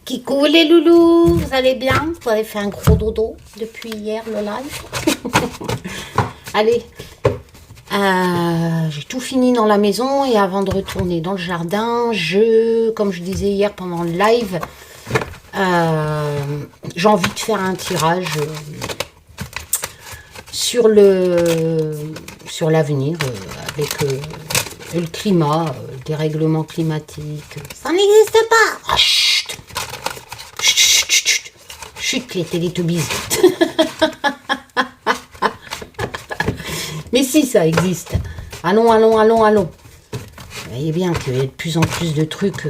Coucou les loulous, vous allez bien? Vous avez fait un gros dodo depuis hier le live. Allez, j'ai tout fini dans la maison et avant de retourner dans le jardin, comme je disais hier pendant le live, j'ai envie de faire un tirage sur l'avenir avec le climat, le dérèglement climatique. Ça n'existe pas. Oh, chut, chut, chut, chut, chut, les Télétubbies. Mais si, ça existe. Allons, allons, allons, allons. Vous voyez bien qu'il y a de plus en plus de trucs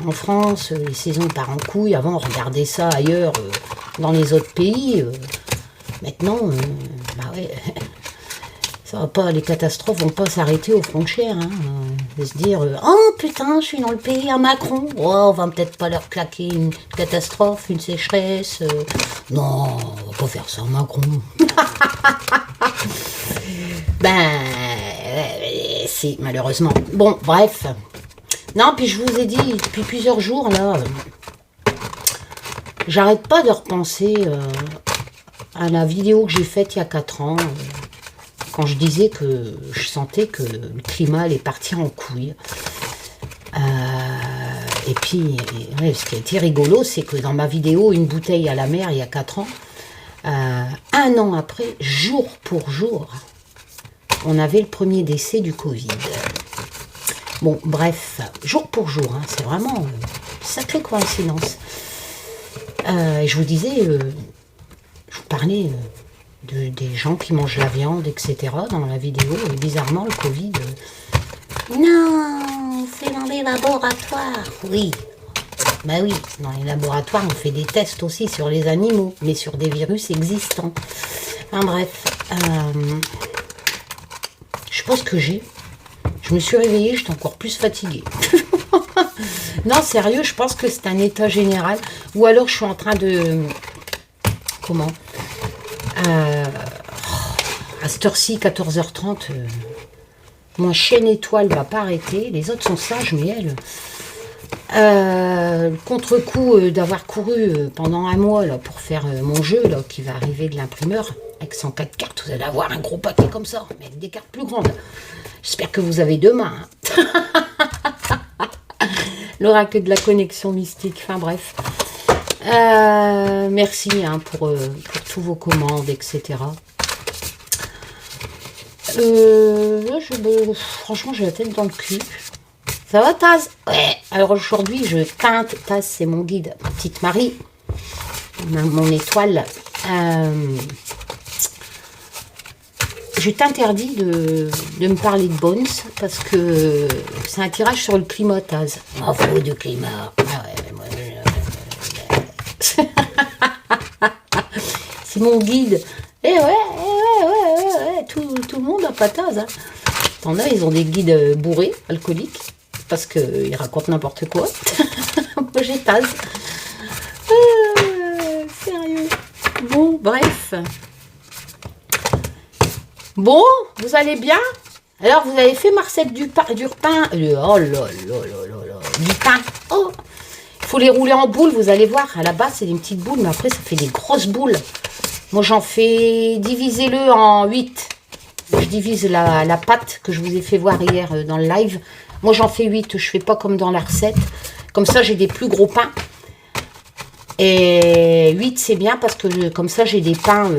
en France, les saisons partent en couille. Avant, on regardait ça ailleurs, dans les autres pays. Maintenant, bah ouais, ça va pas, les catastrophes vont pas s'arrêter aux frontières. Hein. De se dire, oh putain, je suis dans le pays à Macron. Oh, on va peut-être pas leur claquer une catastrophe, une sécheresse. Non, on va pas faire ça, Macron. Ben, si, malheureusement. Bon, bref. Non, puis je vous ai dit, depuis plusieurs jours, là, j'arrête pas de repenser à la vidéo que j'ai faite il y a 4 ans, quand je disais que je sentais que le climat allait partir en couille. Et puis, ouais, ce qui a été rigolo, c'est que dans ma vidéo, une bouteille à la mer, il y a 4 ans, 1 an après, jour pour jour, on avait le premier décès du Covid. Bon, bref, jour pour jour, hein, c'est vraiment une sacrée coïncidence. Je vous disais, je vous parlais des gens qui mangent la viande, etc. dans la vidéo, et bizarrement, le Covid... non, c'est dans les laboratoires. Oui, bah oui, dans les laboratoires, on fait des tests aussi sur les animaux, mais sur des virus existants. Enfin bref, je sais pas ce que j'ai. Je me suis réveillée, j'étais encore plus fatiguée. Non, sérieux, je pense que c'est un état général. Ou alors je suis en train de... Comment à cette heure-ci, 14h30, mon chien étoile va pas arrêter. Les autres sont sages, mais elle... le contre-coup d'avoir couru pendant 1 mois là, pour faire mon jeu là, qui va arriver de l'imprimeur avec 104 cartes, vous allez avoir un gros paquet comme ça, mais avec des cartes plus grandes. J'espère que vous avez 2 mains. Hein. L'oracle de la connexion mystique, enfin bref. Merci hein, pour tous vos commandes, etc. Franchement, j'ai la tête dans le cul. Ça va, Taz? Ouais. Alors aujourd'hui, je teinte. Taz, c'est mon guide. Ma petite Marie. Mon étoile. Je t'interdis de me parler de Bones parce que c'est un tirage sur le climat, Taz. Oh, faut du climat. Ah ouais, mais moi, mon guide. Et ouais, tout le monde a patate. Hein. T'en as, ils ont des guides bourrés, alcooliques, parce qu'ils racontent n'importe quoi. Moi, j'étase. Sérieux. Bon, bref. Bon, vous allez bien? Alors, vous avez fait Marcel du pain, oh là là là là, du pain. Oh, il faut les rouler en boules, vous allez voir. À la base, c'est des petites boules, mais après, ça fait des grosses boules. Moi, j'en fais, divisez-le en 8. Je divise la pâte que je vous ai fait voir hier dans le live. Moi, j'en fais 8. Je fais pas comme dans la recette. Comme ça, j'ai des plus gros pains. Et 8, c'est bien parce que comme ça, j'ai des pains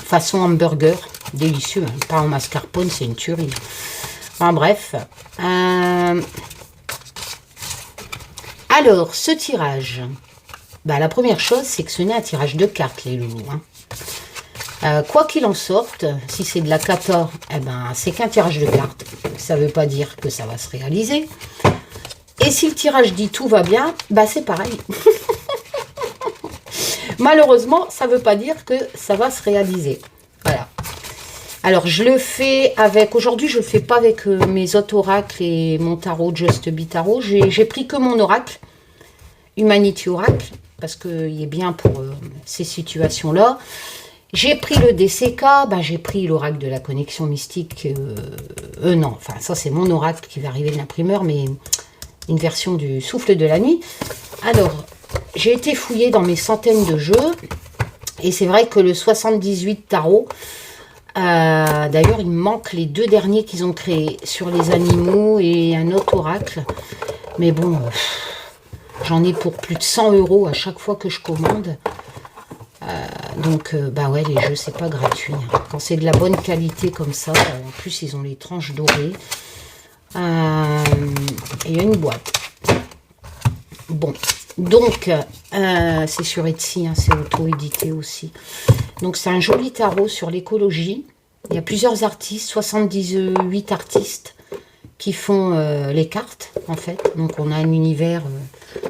façon hamburger. Délicieux. Hein. Pain en mascarpone, c'est une tuerie. Enfin, bref. Alors, ce tirage. Bah, la première chose, c'est que ce n'est un tirage de cartes, les loulous. Hein. Quoi qu'il en sorte, si c'est de la 14, eh ben, c'est qu'un tirage de cartes. Ça ne veut pas dire que ça va se réaliser. Et si le tirage dit tout va bien, bah c'est pareil. Malheureusement, ça ne veut pas dire que ça va se réaliser. Voilà. Alors, je le fais avec... Aujourd'hui, je ne le fais pas avec mes autres oracles et mon tarot Just Be Tarot. J'ai pris que mon oracle, Humanity Oracle, parce qu'il est bien pour ces situations-là. J'ai pris le DCK, bah, j'ai pris l'oracle de la connexion mystique. Non, enfin, ça, c'est mon oracle qui va arriver de l'imprimeur, mais une version du souffle de la nuit. Alors, j'ai été fouillée dans mes centaines de jeux, et c'est vrai que le 78 tarot, d'ailleurs, il me manque les 2 derniers qu'ils ont créés sur les animaux et un autre oracle. Mais bon, j'en ai pour plus de 100 € à chaque fois que je commande. Donc, bah ouais, les jeux, c'est pas gratuit. Hein. Quand c'est de la bonne qualité comme ça, en plus, ils ont les tranches dorées. Et il y a une boîte. Bon, donc, c'est sur Etsy, hein, c'est auto-édité aussi. Donc, c'est un joli tarot sur l'écologie. Il y a plusieurs artistes, 78 artistes qui font les cartes, en fait. Donc, on a un univers.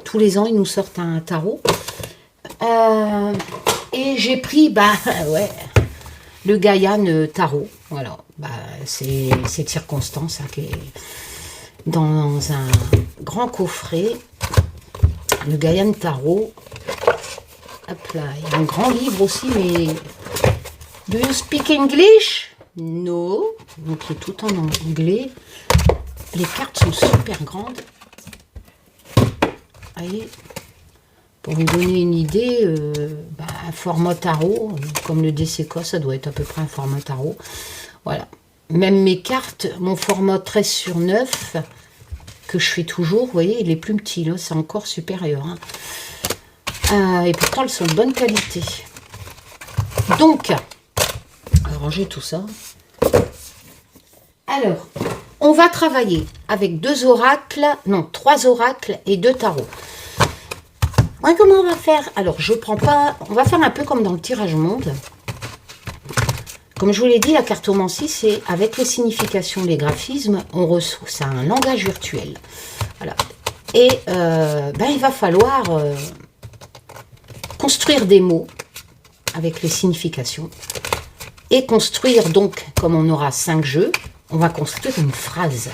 Tous les ans, ils nous sortent un tarot. Et j'ai pris, bah, ouais, le Gaian Tarot. Voilà, bah, c'est cette circonstance hein, qui est dans un grand coffret. Le Gaian Tarot. Hop là, il y a un grand livre aussi, mais... Do you speak English? No. Donc, il est tout en anglais. Les cartes sont super grandes. Voyez. Pour vous donner une idée, bah, un format tarot, comme le DCK, ça doit être à peu près un format tarot. Voilà. Même mes cartes, mon format 13/9, que je fais toujours, vous voyez, il est plus petit, là, c'est encore supérieur. Hein. Et pourtant, elles sont de bonne qualité. Donc, on va ranger tout ça. Alors, on va travailler avec 2 oracles, non, 3 oracles et 2 tarots. Ouais, comment on va faire? Alors, je prends pas... On va faire un peu comme dans le tirage monde. Comme je vous l'ai dit, la cartomancie, c'est avec les significations, les graphismes, on reçoit... C'est un langage virtuel. Voilà. Et ben, il va falloir construire des mots avec les significations. Et construire, donc, comme on aura 5 jeux, on va construire une phrase.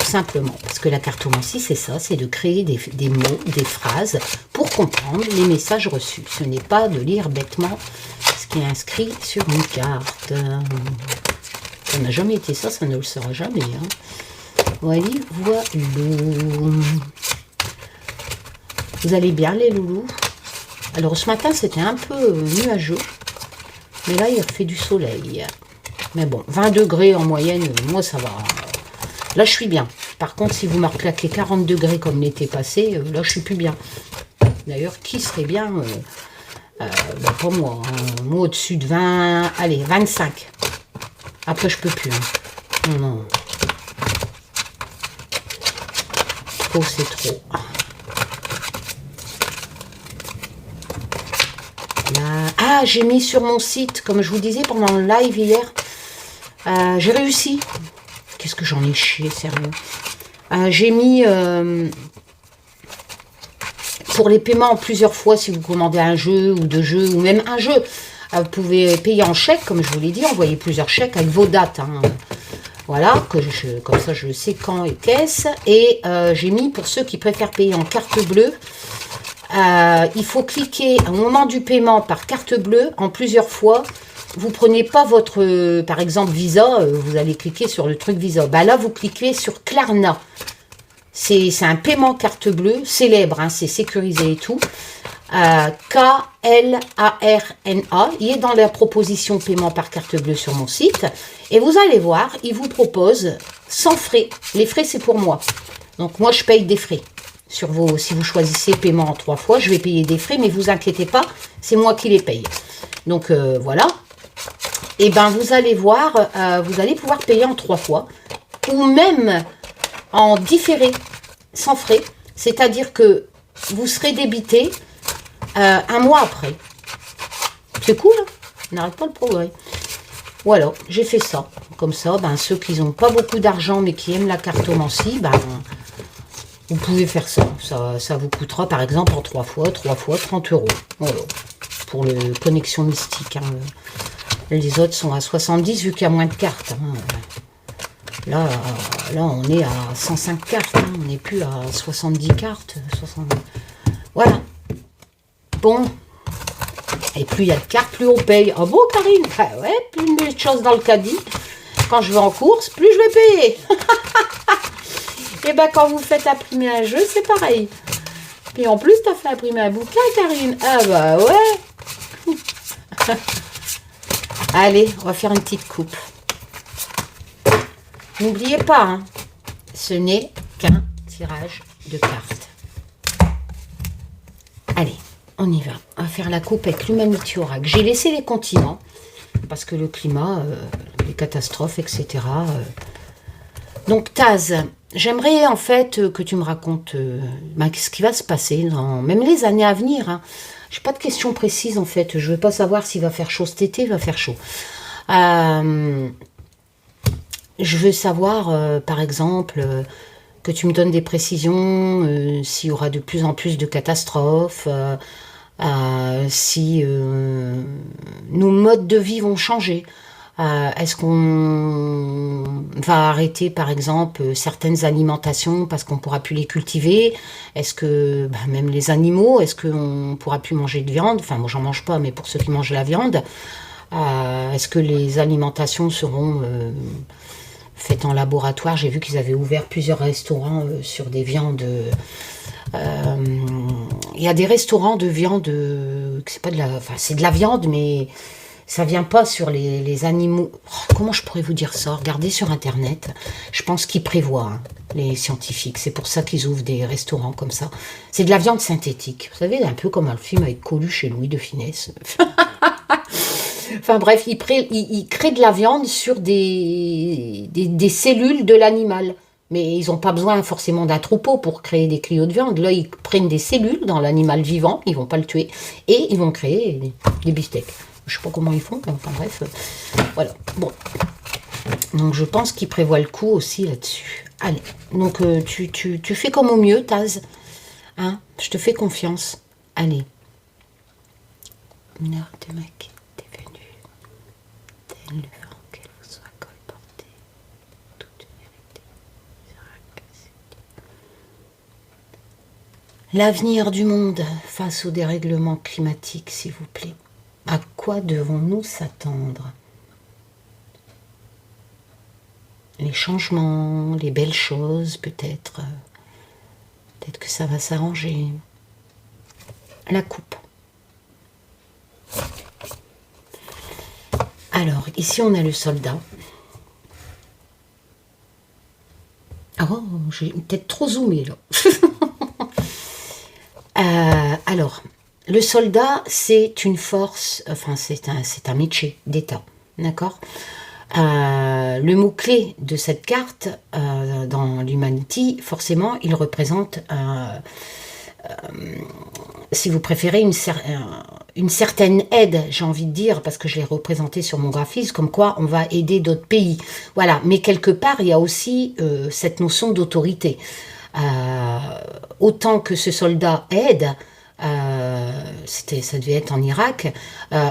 Simplement, parce que la cartomancie, c'est ça, c'est de créer des mots, des phrases, pour comprendre les messages reçus. Ce n'est pas de lire bêtement ce qui est inscrit sur une carte. Ça n'a jamais été ça, ça ne le sera jamais. Hein. Voilà, voilà. Vous allez bien, les loulous? Alors, ce matin, c'était un peu nuageux, mais là, il fait du soleil. Mais bon, 20 degrés en moyenne, moi, ça va... Là, je suis bien. Par contre, si vous me reclaquez 40 degrés comme l'été passé, là, je suis plus bien. D'ailleurs, qui serait bien bah, pas moi. Hein. Moi, au-dessus de 20... Allez, 25. Après, je peux plus. Hein. Non, non. Trop, c'est trop. Là. Ah, j'ai mis sur mon site, comme je vous disais pendant le live hier, j'ai réussi. Qu'est-ce que j'en ai chié, sérieux. J'ai mis pour les paiements en plusieurs fois, si vous commandez un jeu ou deux jeux, ou même un jeu, vous pouvez payer en chèque, comme je vous l'ai dit, envoyer plusieurs chèques avec vos dates. Hein. Voilà, comme ça je sais quand et qu'est-ce. Et j'ai mis pour ceux qui préfèrent payer en carte bleue, il faut cliquer au moment du paiement par carte bleue en plusieurs fois. Vous prenez pas votre, par exemple, Visa, vous allez cliquer sur le truc Visa. Bah là, vous cliquez sur Klarna. C'est un paiement carte bleue, célèbre, hein, c'est sécurisé et tout. K-L-A-R-N-A. Il est dans la proposition paiement par carte bleue sur mon site. Et vous allez voir, il vous propose sans frais. Les frais, c'est pour moi. Donc, moi, je paye des frais. Si vous choisissez paiement en 3 fois, je vais payer des frais, mais vous inquiétez pas, c'est moi qui les paye. Donc, voilà. Et ben, vous allez voir, vous allez pouvoir payer en 3 fois. Ou même en différé, sans frais. C'est-à-dire que vous serez débité un mois après. C'est cool, hein, on n'arrête pas le progrès. Voilà, j'ai fait ça. Comme ça, ben, ceux qui n'ont pas beaucoup d'argent mais qui aiment la cartomancie, ben, vous pouvez faire ça. Ça vous coûtera par exemple en 3 fois 30 €. Voilà, pour le connexion mystique. Hein. Les autres sont à 70 vu qu'il y a moins de cartes. Hein. Là, on est à 105 cartes. Hein. On n'est plus à 70 cartes. 60... Voilà. Bon. Et plus il y a de cartes, plus on paye. Ah bon, Karine? Ah ouais, plus je mets de choses dans le caddie. Quand je vais en course, plus je vais payer. Et bien, quand vous faites imprimer un jeu, c'est pareil. Puis en plus, tu as fait imprimer un bouquin, Karine. Ah bah ouais. Allez, on va faire une petite coupe. N'oubliez pas, hein, ce n'est qu'un tirage de cartes. Allez, on y va. On va faire la coupe avec l'Humanity Oracle. J'ai laissé les continents, parce que le climat, les catastrophes, etc. Donc, Taz, j'aimerais en fait que tu me racontes ce qui va se passer dans même les années à venir. Hein. Je n'ai pas de questions précises en fait. Je ne veux pas savoir s'il va faire chaud cet été, il va faire chaud. Je veux savoir, par exemple, que tu me donnes des précisions, s'il y aura de plus en plus de catastrophes, si nos modes de vie vont changer. Est-ce qu'on va arrêter, par exemple, certaines alimentations parce qu'on ne pourra plus les cultiver? Est-ce que, même les animaux, est-ce qu'on ne pourra plus manger de viande? Enfin, moi, j'en mange pas, mais pour ceux qui mangent la viande, est-ce que les alimentations seront faites en laboratoire? J'ai vu qu'ils avaient ouvert plusieurs restaurants sur des viandes. Il y a des restaurants de viande, c'est pas de la, enfin, c'est de la viande, mais ça vient pas sur les animaux. Oh, comment je pourrais vous dire ça? Regardez sur Internet. Je pense qu'ils prévoient, hein, les scientifiques. C'est pour ça qu'ils ouvrent des restaurants comme ça. C'est de la viande synthétique. Vous savez, un peu comme un film avec Coluche et Louis de Funès. Enfin bref, ils créent de la viande sur des cellules de l'animal. Mais ils n'ont pas besoin forcément d'un troupeau pour créer des clios de viande. Là, ils prennent des cellules dans l'animal vivant, ils ne vont pas le tuer, et ils vont créer des beefsteaks. Je ne sais pas comment ils font, mais enfin bref. Voilà, bon. Donc je pense qu'ils prévoient le coup aussi là-dessus. Allez, donc tu fais comme au mieux, Taz. Hein, je te fais confiance. Allez. Une heure de mec. Le vent qu'elle vous soit colportée, toute vérité sera cassée. L'avenir du monde face au dérèglement climatique, s'il vous plaît. À quoi devons-nous s'attendre? Les changements, les belles choses, peut-être. Peut-être que ça va s'arranger. La coupe. Alors, ici, on a le soldat. Oh, j'ai peut-être trop zoomé, là. Alors, le soldat, c'est une force, enfin, c'est un métier d'État, d'accord? Le mot-clé de cette carte, dans l'Humanity, forcément, il représente... si vous préférez, une certaine aide, j'ai envie de dire, parce que je l'ai représenté sur mon graphisme, comme quoi on va aider d'autres pays. Voilà, mais quelque part, il y a aussi cette notion d'autorité. autant que ce soldat aide, ça devait être en Irak,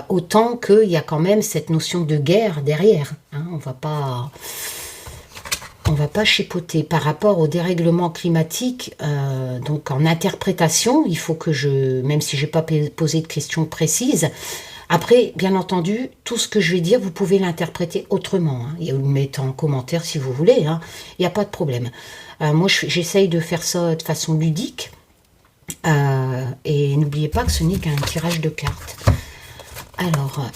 autant qu'il y a quand même cette notion de guerre derrière. Hein, on va pas chipoter par rapport au dérèglement climatique. Donc en interprétation, il faut que même si j'ai pas posé de questions précises, après, bien entendu, tout ce que je vais dire, vous pouvez l'interpréter autrement. Hein, et vous le mettez en commentaire si vous voulez. Hein, il n'y a pas de problème. Moi, j'essaye de faire ça de façon ludique. Et n'oubliez pas que ce n'est qu'un tirage de cartes. Alors,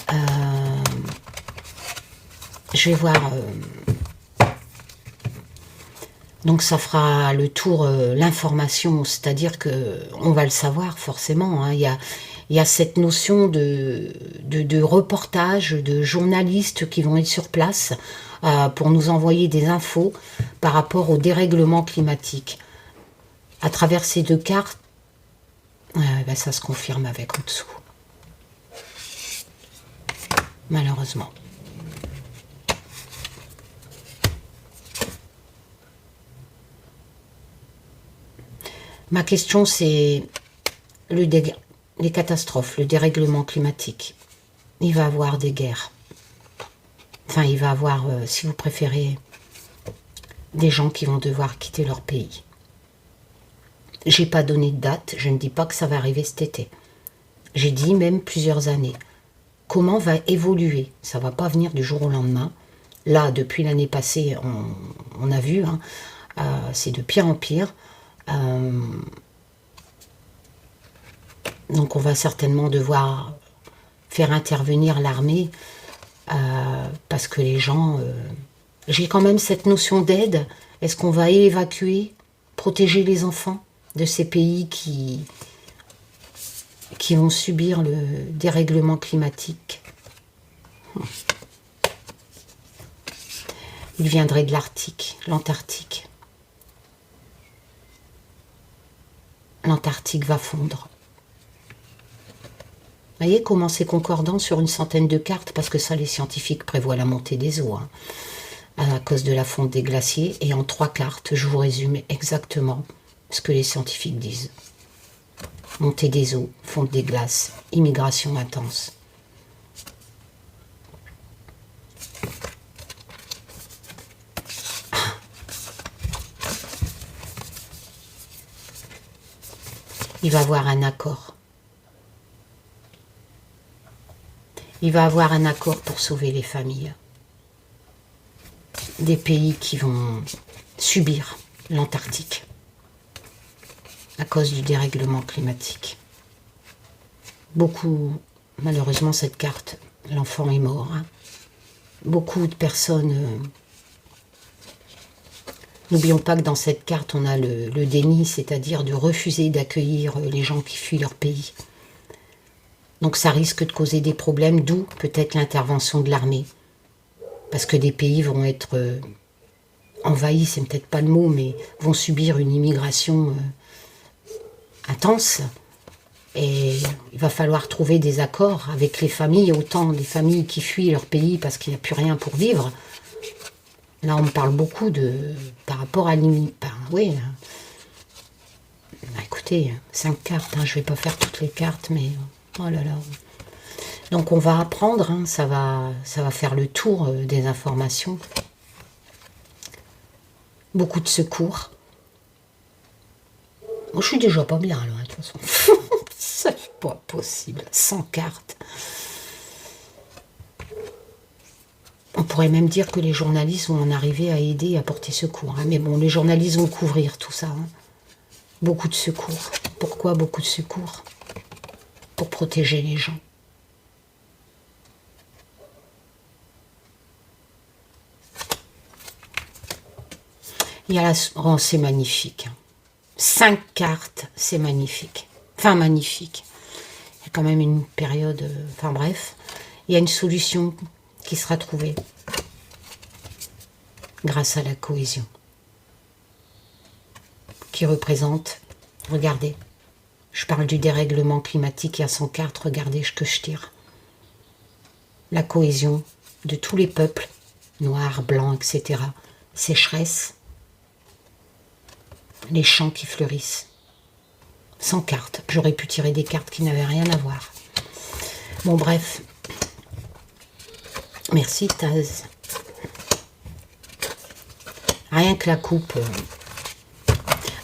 je vais voir. Donc ça fera le tour, l'information, c'est-à-dire que on va le savoir forcément. Hein, il y a cette notion de reportage, de journalistes qui vont être sur place pour nous envoyer des infos par rapport au dérèglement climatique. À travers ces deux cartes, ben ça se confirme avec en dessous. Malheureusement. Ma question, c'est les catastrophes, le dérèglement climatique. Il va y avoir des guerres. Enfin, il va y avoir, si vous préférez, des gens qui vont devoir quitter leur pays. J'ai pas donné de date, je ne dis pas que ça va arriver cet été. J'ai dit même plusieurs années. Comment va évoluer? Ça va pas venir du jour au lendemain. Là, depuis l'année passée, on a vu, hein, c'est de pire en pire. Donc on va certainement devoir faire intervenir l'armée parce que les gens... j'ai quand même cette notion d'aide. Est-ce qu'on va évacuer, protéger les enfants de ces pays qui vont subir le dérèglement climatique? Il viendrait de l'Arctique, l'Antarctique. L'Antarctique va fondre. Vous voyez comment c'est concordant sur une centaine de cartes, parce que ça, les scientifiques prévoient la montée des eaux, hein, à cause de la fonte des glaciers. Et en 3 cartes, je vous résume exactement ce que les scientifiques disent. Montée des eaux, fonte des glaces, immigration intense. Il va y avoir un accord. Il va y avoir un accord pour sauver les familles. Des pays qui vont subir l'Antarctique à cause du dérèglement climatique. Beaucoup, malheureusement cette carte, l'enfant est mort. Hein. Beaucoup de personnes... N'oublions pas que dans cette carte, on a le déni, c'est-à-dire de refuser d'accueillir les gens qui fuient leur pays. Donc ça risque de causer des problèmes, d'où peut-être l'intervention de l'armée. Parce que des pays vont être envahis, c'est peut-être pas le mot, mais vont subir une immigration intense. Et il va falloir trouver des accords avec les familles, autant les familles qui fuient leur pays parce qu'il n'y a plus rien pour vivre. Là, on me parle beaucoup par rapport à l'immigration. Oui. Écoutez, 5 cartes, hein, je ne vais pas faire toutes les cartes, mais... Oh là là. Donc on va apprendre, hein, ça va faire le tour des informations. Beaucoup de secours. Moi, je suis déjà pas bien, là, de toute façon. C'est pas possible. 100 cartes. On pourrait même dire que les journalistes vont en arriver à aider, à porter secours. Hein. Mais bon, les journalistes vont couvrir tout ça. Hein. Beaucoup de secours. Pourquoi beaucoup de secours? Pour protéger les gens. Il y a la... Oh, c'est magnifique. 5 cartes, c'est magnifique. Enfin, magnifique. Il y a quand même une période... Enfin, bref. Il y a une solution qui sera trouvée grâce à la cohésion. Qui représente... Regardez. Je parle du dérèglement climatique, il y a 100 cartes, regardez ce que je tire. La cohésion de tous les peuples, noirs, blancs, etc. Sécheresse. Les champs qui fleurissent. Sans carte. J'aurais pu tirer des cartes qui n'avaient rien à voir. Bon, bref. Merci, Taz. Rien que la coupe.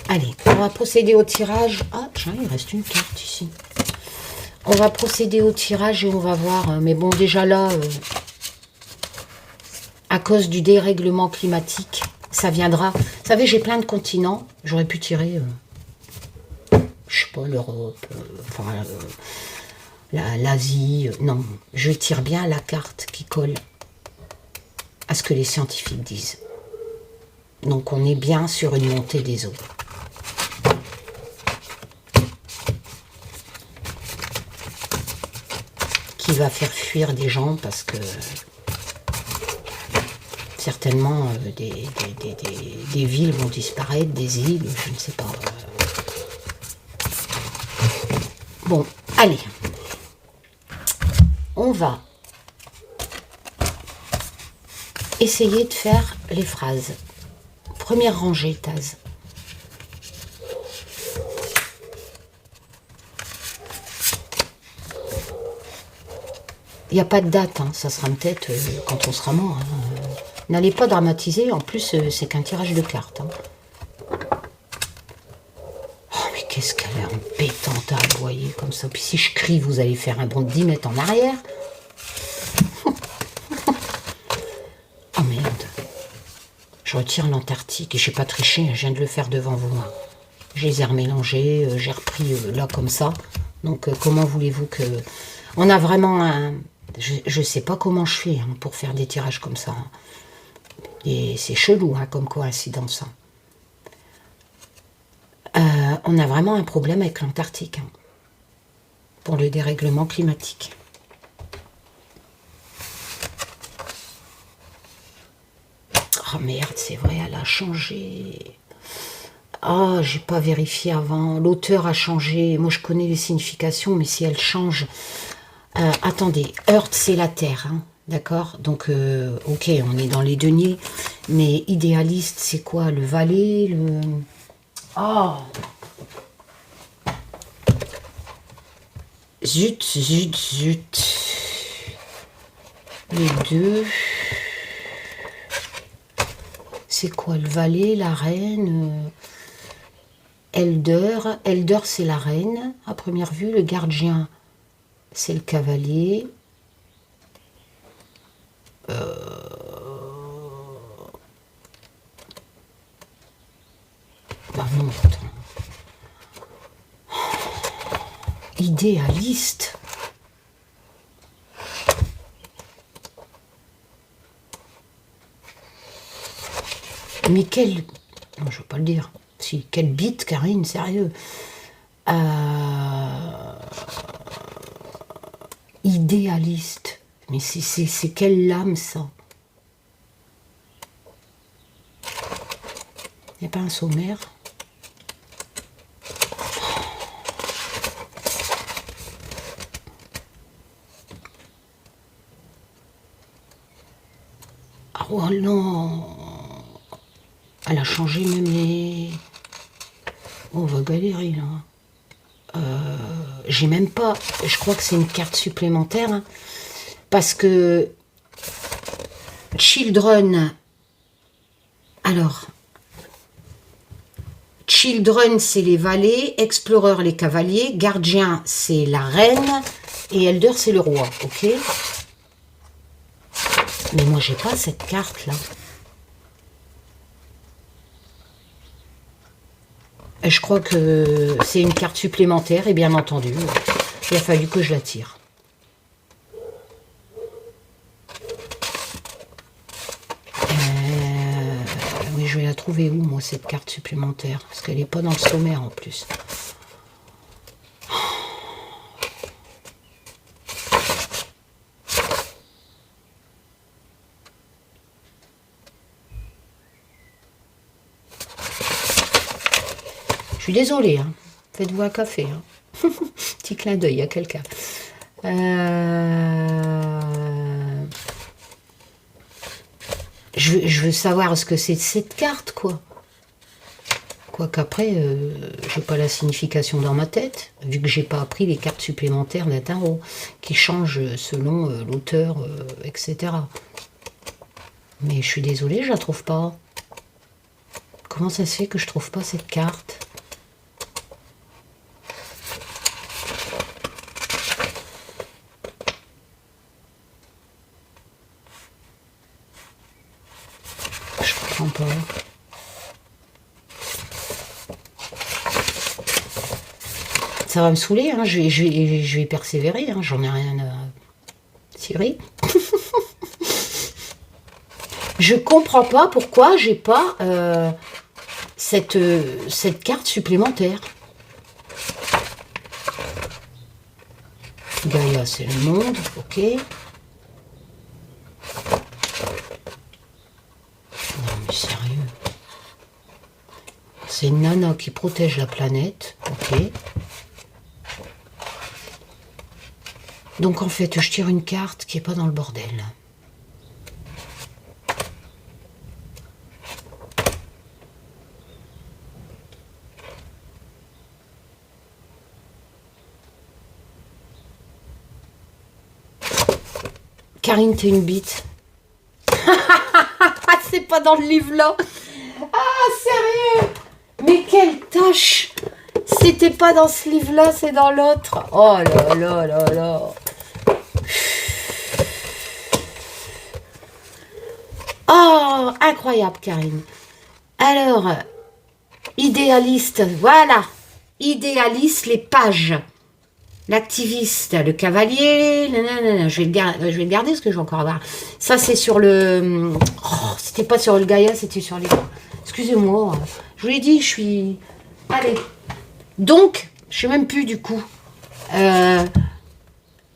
Allez, on va procéder au tirage. Ah, tiens, il reste une carte ici. On va procéder au tirage et on va voir. Mais bon, déjà là, à cause du dérèglement climatique, ça viendra. Vous savez, j'ai plein de continents. J'aurais pu tirer, je sais pas, l'Europe, l'Asie. Non, je tire bien la carte qui colle à ce que les scientifiques disent. Donc on est bien sur une montée des eaux. Qui va faire fuir des gens parce que certainement des villes vont disparaître, des îles, je ne sais pas. Bon, allez. On va essayer de faire les phrases. Première rangée, Taz. Il n'y a pas de date, hein. Ça sera peut-être quand on sera mort. Hein. N'allez pas dramatiser, en plus c'est qu'un tirage de cartes. Hein. Oh mais qu'est-ce qu'elle est embêtante à aboyer comme ça. Puis si je crie, vous allez faire un bond de 10 mètres en arrière. Oh merde. Je retire l'Antarctique et je n'ai pas triché, je viens de le faire devant vous. Hein. Je les ai remélangés, j'ai repris là comme ça. Donc comment voulez-vous que... On a vraiment un... Je ne sais pas comment je fais hein, pour faire des tirages comme ça. Hein. Et c'est chelou hein, comme coïncidence. Hein. On a vraiment un problème avec l'Antarctique. Hein, pour le dérèglement climatique. Oh merde, c'est vrai, elle a changé. Ah, j'ai pas vérifié avant. L'auteur a changé. Moi, je connais les significations, mais si elle change... attendez, Earth, c'est la Terre, hein, d'accord? Donc, ok, on est dans les deniers, mais idéaliste, c'est quoi? Le valet, le... Oh! Zut, zut, zut. Les deux... C'est quoi? Le valet, la reine... Elder. Elder, c'est la reine, à première vue. Le gardien, c'est le cavalier. Bah non, attends. Idéaliste. Mais quel... Non, je ne veux pas le dire. Si, quelle bite, Karine, sérieux. Idéaliste. Mais c'est quelle lame, ça? Il n'y a pas un sommaire? Oh non! Elle a changé même les... On va galérer là. J'ai même pas... Je crois que c'est une carte supplémentaire. Hein, parce que... Children... Alors... Children, c'est les valets. Explorer, les cavaliers. Gardien, c'est la reine. Et Elder, c'est le roi. Ok? Mais moi, j'ai pas cette carte-là. Je crois que c'est une carte supplémentaire et bien entendu, il a fallu que je la tire. Oui, je vais la trouver où, moi, cette carte supplémentaire? Parce qu'elle n'est pas dans le sommaire en plus. Je suis désolée, hein. Faites-vous un café. Hein. Petit clin d'œil à quelqu'un. Je veux savoir ce que c'est de cette carte, quoi. Quoiqu'après, j'ai pas la signification dans ma tête, vu que j'ai pas appris les cartes supplémentaires d'un tarot, qui changent selon l'auteur, etc. Mais je suis désolée, je la trouve pas. Comment ça se fait que je trouve pas cette carte? Je comprends pas. Ça va me saouler, hein. Je vais persévérer, hein. J'en ai rien à tirer. Je comprends pas pourquoi j'ai pas cette carte supplémentaire. Gaïa, c'est le monde, ok. Non mais sérieux. C'est une nana qui protège la planète, ok. Donc en fait, je tire une carte qui est pas dans le bordel. Karine, t'es une bite. C'est pas dans le livre là. Ah, sérieux? Mais quelle tâche! C'était pas dans ce livre là, c'est dans l'autre. Oh là là là là. Oh, incroyable, Karine. Alors, idéaliste, voilà. Idéaliste, les pages. L'activiste, le cavalier. Nanana. Je vais le garder parce que je vais encore avoir. Ça, c'est sur le. Oh, c'était pas sur le Gaïa, c'était sur les. Excusez-moi. Je vous l'ai dit, je suis. Allez. Donc, je sais même plus du coup. Le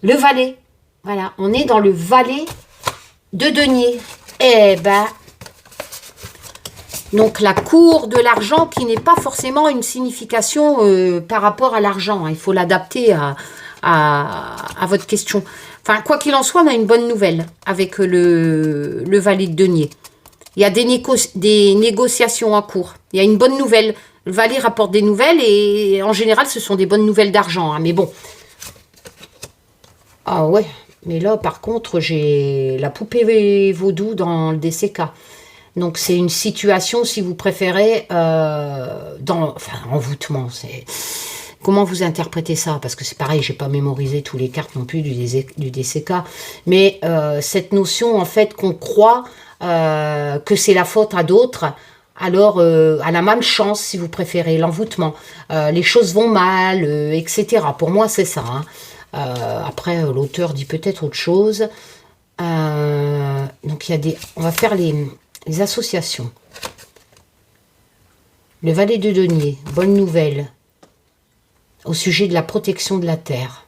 valet. Voilà, on est dans le valet de denier. Eh ben, donc la cour de l'argent qui n'est pas forcément une signification par rapport à l'argent. Il faut l'adapter à votre question. Enfin, quoi qu'il en soit, on a une bonne nouvelle avec le valet de denier. Il y a des négociations en cours. Il y a une bonne nouvelle. Le valet rapporte des nouvelles et en général, ce sont des bonnes nouvelles d'argent. Hein, mais bon. Ah ouais. Mais là, par contre, j'ai la poupée vaudou dans le DCK. Donc, c'est une situation, si vous préférez, envoûtement. Comment vous interprétez ça? Parce que c'est pareil, j'ai pas mémorisé tous les cartes non plus du DCK. Mais cette notion, en fait, qu'on croit que c'est la faute à d'autres, alors à la malchance, si vous préférez, l'envoûtement. Les choses vont mal, etc. Pour moi, c'est ça, hein. Après, l'auteur dit peut-être autre chose. Donc, il y a on va faire les associations. Le valet de denier, bonne nouvelle au sujet de la protection de la terre,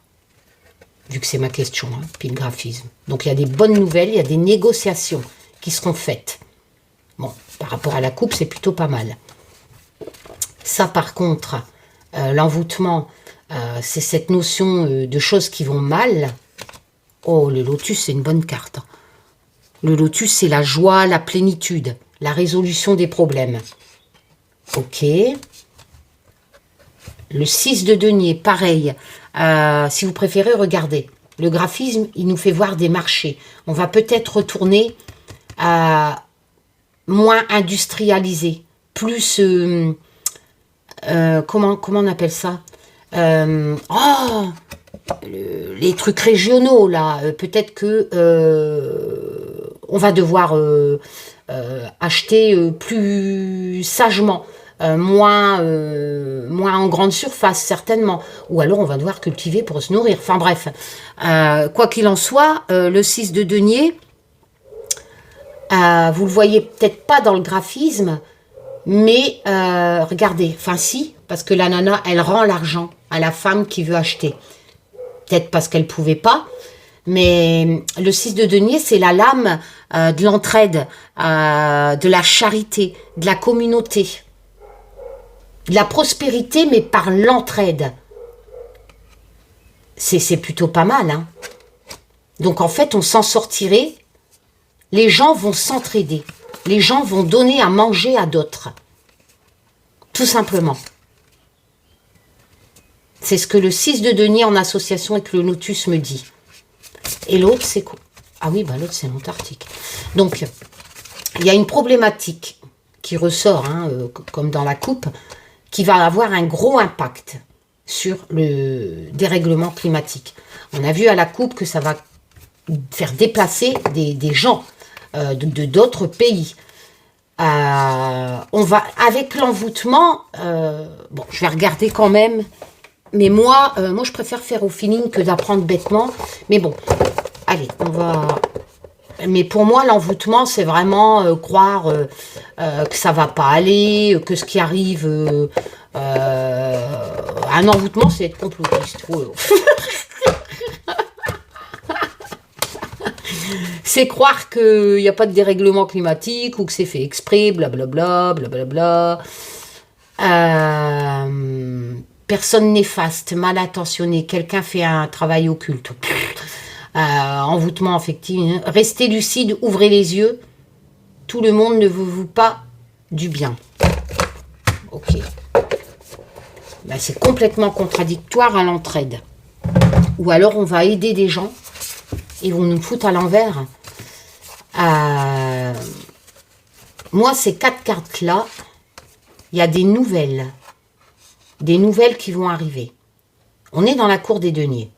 vu que c'est ma question, hein, puis le graphisme. Donc, il y a des bonnes nouvelles, il y a des négociations qui seront faites. Bon, par rapport à la coupe, c'est plutôt pas mal. Ça, par contre, l'envoûtement, c'est cette notion de choses qui vont mal. Oh, le lotus, c'est une bonne carte. Le lotus, c'est la joie, la plénitude, la résolution des problèmes. Ok. Le 6 de denier, pareil. Si vous préférez, regardez. Le graphisme, il nous fait voir des marchés. On va peut-être retourner à moins industrialisé, plus... comment on appelle ça? Les trucs régionaux, là. Peut-être que on va devoir acheter plus sagement. Moins en grande surface, certainement. Ou alors, on va devoir cultiver pour se nourrir. Enfin, bref. Quoi qu'il en soit, le 6 de denier, vous le voyez peut-être pas dans le graphisme, mais regardez. Enfin, si, parce que la nana, elle rend l'argent à la femme qui veut acheter. Peut-être parce qu'elle pouvait pas. Mais le 6 de denier, c'est la lame de l'entraide, de la charité, de la communauté. De la prospérité, mais par l'entraide. C'est plutôt pas mal, hein. Donc, en fait, on s'en sortirait. Les gens vont s'entraider. Les gens vont donner à manger à d'autres. Tout simplement. C'est ce que le 6 de denier en association avec le lotus me dit. Et l'autre, c'est quoi? Ah oui, bah l'autre, c'est l'Antarctique. Donc, il y a une problématique qui ressort, hein, comme dans la coupe, qui va avoir un gros impact sur le dérèglement climatique. On a vu à la coupe que ça va faire déplacer des gens d'autres pays. On va, avec l'envoûtement, bon, je vais regarder quand même, mais moi, je préfère faire au feeling que d'apprendre bêtement. Mais bon, allez, on va... Mais pour moi, l'envoûtement, c'est vraiment croire que ça va pas aller, que ce qui arrive... un envoûtement, c'est être complotiste. C'est croire qu'il n'y a pas de dérèglement climatique ou que c'est fait exprès, blablabla, blablabla. Personne néfaste, mal intentionné, quelqu'un fait un travail occulte. Envoûtement affectif. Restez lucide, ouvrez les yeux. Tout le monde ne vous pas du bien. Ok. Ben, c'est complètement contradictoire à l'entraide. Ou alors on va aider des gens. Ils vont nous foutre à l'envers. Moi, ces 4 cartes-là, il y a des nouvelles. Des nouvelles qui vont arriver. On est dans la cour des deniers.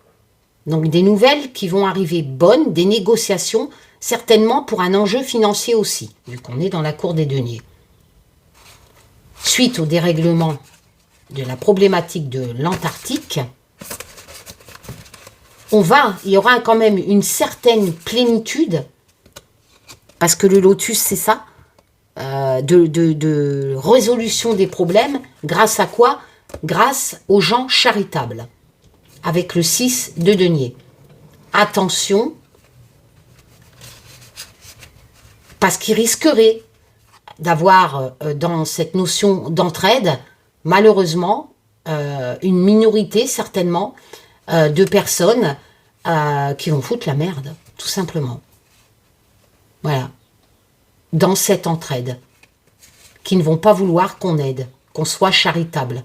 Donc, des nouvelles qui vont arriver bonnes, des négociations, certainement pour un enjeu financier aussi, vu qu'on est dans la cour des deniers. Suite au dérèglement de la problématique de l'Antarctique, il y aura quand même une certaine plénitude, parce que le lotus, c'est ça, de résolution des problèmes, grâce à quoi? Grâce aux gens charitables, avec le 6 de denier. Attention, parce qu'il risquerait d'avoir dans cette notion d'entraide, malheureusement, une minorité, certainement, de personnes qui vont foutre la merde, tout simplement. Voilà. Dans cette entraide. Qui ne vont pas vouloir qu'on aide, qu'on soit charitable.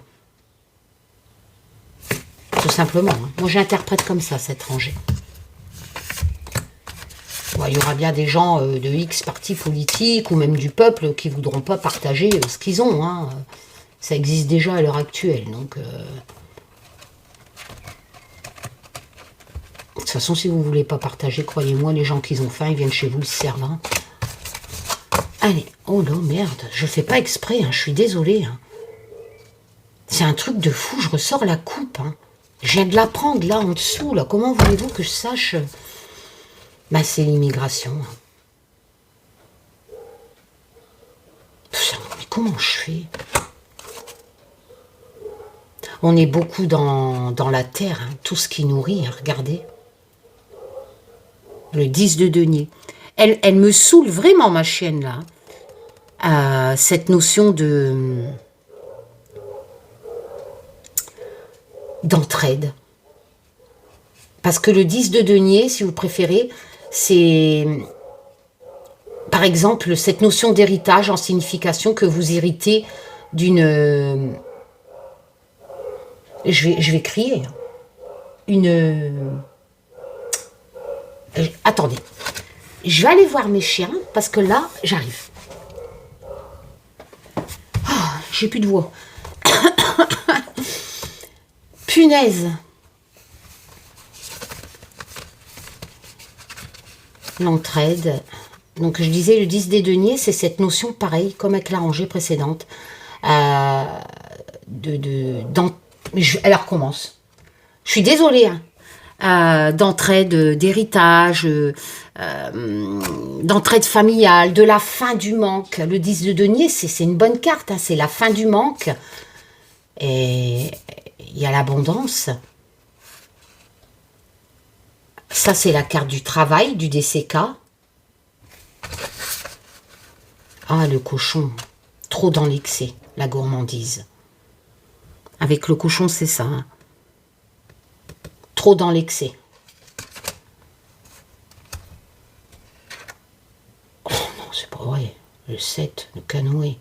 Tout simplement. Hein. Moi, j'interprète comme ça, cette rangée. Bon, il y aura bien des gens de X partis politiques ou même du peuple qui ne voudront pas partager ce qu'ils ont. Hein. Ça existe déjà à l'heure actuelle. Donc, de toute façon, si vous ne voulez pas partager, croyez-moi, les gens qui ont faim, ils viennent chez vous, ils se servent. Hein. Allez, oh là, merde, je fais pas exprès, hein, je suis désolée. Hein. C'est un truc de fou, je ressors la coupe. Hein. Je viens de la prendre là, en dessous, là. Comment voulez-vous que je sache? Ben, c'est l'immigration. Hein. Putain, mais comment je fais? On est beaucoup dans la terre, hein, tout ce qui nourrit, hein, regardez. Le 10 de denier. Elle me saoule vraiment, ma chienne, là. Cette notion d'entraide. Parce que le 10 de denier, si vous préférez, c'est, par exemple, cette notion d'héritage en signification que vous héritez d'une... Je vais crier. Attendez. Je vais aller voir mes chiens, parce que là, j'arrive. Oh, j'ai plus de voix. Punaise. L'entraide. Donc, je disais, le 10 des deniers, c'est cette notion, pareil, comme avec la rangée précédente. Elle recommence. Je suis désolée, hein. D'entraide, d'héritage, d'entraide familiale, de la fin du manque. Le 10 de denier, c'est une bonne carte, hein, c'est la fin du manque. Et il y a l'abondance. Ça, c'est la carte du travail, du DCK. Ah, le cochon. Trop dans l'excès, la gourmandise. Avec le cochon, c'est ça, hein. Trop dans l'excès. Oh non, c'est pas vrai. Le 7, le canoë.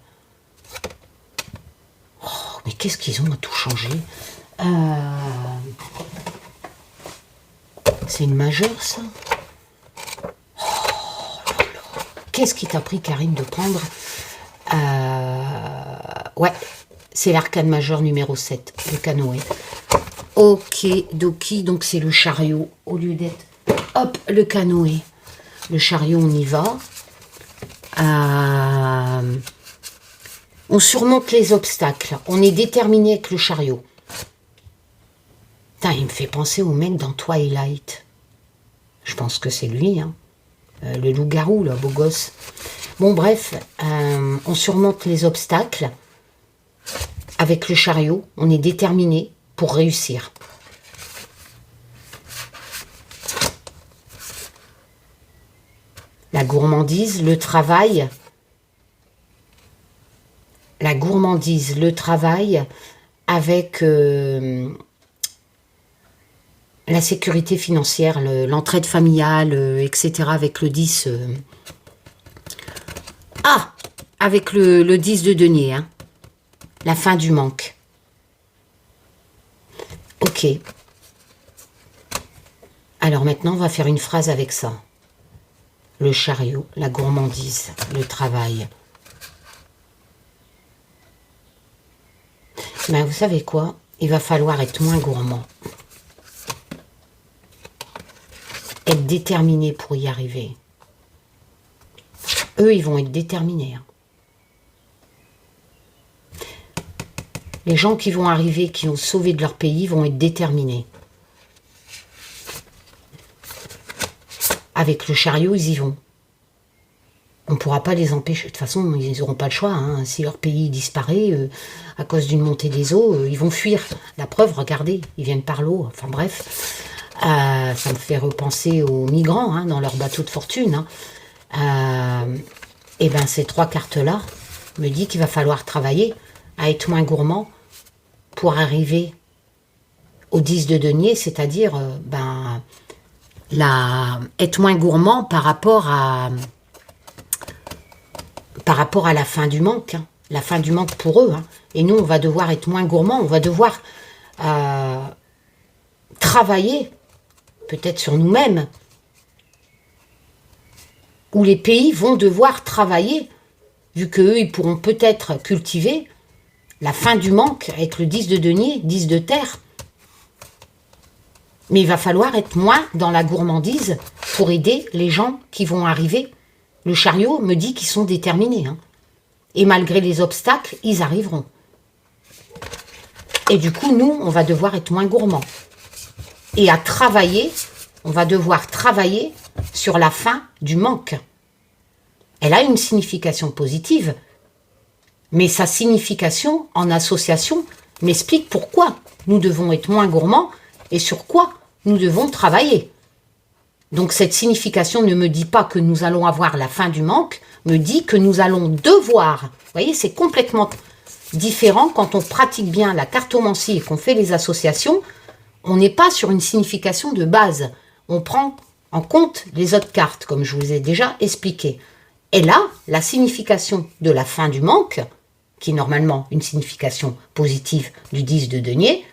Oh qu'est-ce qu'ils ont à tout changer? C'est une majeure, ça? Oh là là. Qu'est-ce qui t'a pris, Karine, de prendre? Ouais, c'est l'arcane majeure numéro 7, le canoë. Ok, Doki, donc c'est le chariot, au lieu d'être, hop, le canoë. Le chariot, on y va. On surmonte les obstacles. On est déterminé avec le chariot. Putain, il me fait penser au mec dans Twilight. Je pense que c'est lui, hein. Le loup-garou, là, beau gosse. Bon, bref, on surmonte les obstacles. Avec le chariot, on est déterminé pour réussir. La gourmandise, le travail. La gourmandise, le travail avec la sécurité financière, l'entraide familiale, etc. avec le 10. Ah, avec le 10 de denier, hein. La fin du manque. Ok. Alors maintenant, on va faire une phrase avec ça. Le chariot, la gourmandise, le travail. Ben, vous savez quoi? Il va falloir être moins gourmand. Être déterminé pour y arriver. Eux, ils vont être déterminés. Hein. Les gens qui vont arriver, qui ont sauvé de leur pays, vont être déterminés. Avec le chariot, ils y vont. On ne pourra pas les empêcher. De toute façon, ils n'auront pas le choix. Hein. Si leur pays disparaît à cause d'une montée des eaux, ils vont fuir. La preuve, regardez, ils viennent par l'eau. Enfin bref, ça me fait repenser aux migrants hein, dans leur bateau de fortune. Hein. Et bien ces trois cartes-là me disent qu'il va falloir travailler à être moins gourmand pour arriver au 10 de denier, c'est-à-dire être moins gourmand par rapport à la fin du manque. Hein. La fin du manque pour eux. Hein. Et nous, on va devoir être moins gourmand, on va devoir travailler, peut-être sur nous-mêmes, où les pays vont devoir travailler, vu qu'eux, ils pourront peut-être cultiver la fin du manque avec le 10 de denier, 10 de terre. Mais il va falloir être moins dans la gourmandise pour aider les gens qui vont arriver. Le chariot me dit qu'ils sont déterminés. Hein. Et malgré les obstacles, ils arriveront. Et du coup, nous, on va devoir être moins gourmands. Et à travailler, on va devoir travailler sur la fin du manque. Elle a une signification positive, mais sa signification en association m'explique pourquoi nous devons être moins gourmands et sur quoi nous devons travailler. Donc cette signification ne me dit pas que nous allons avoir la fin du manque, me dit que nous allons devoir. Vous voyez, c'est complètement différent quand on pratique bien la cartomancie et qu'on fait les associations. On n'est pas sur une signification de base. On prend en compte les autres cartes, comme je vous ai déjà expliqué. Et là, la signification de la fin du manque, qui est normalement une signification positive du 10 de denier,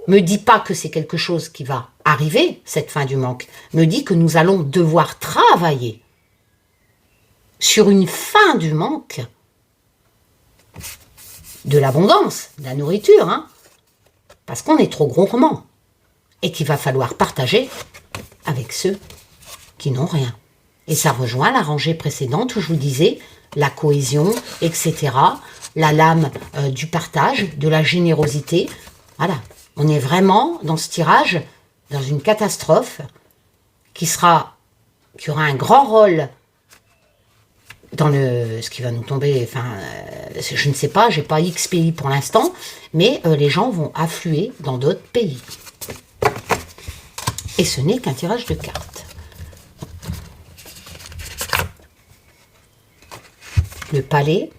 me dit pas que c'est quelque chose qui va arriver, cette fin du manque, me dit que nous allons devoir travailler sur une fin du manque de l'abondance, de la nourriture, hein, parce qu'on est trop gourmand et qu'il va falloir partager avec ceux qui n'ont rien. Et ça rejoint la rangée précédente où je vous disais la cohésion, etc., la lame du partage, de la générosité. Voilà, on est vraiment dans ce tirage, dans une catastrophe qui aura un grand rôle dans ce qui va nous tomber, enfin, je ne sais pas, j'ai pas X pays pour l'instant, mais les gens vont affluer dans d'autres pays. Et ce n'est qu'un tirage de cartes. Le palais.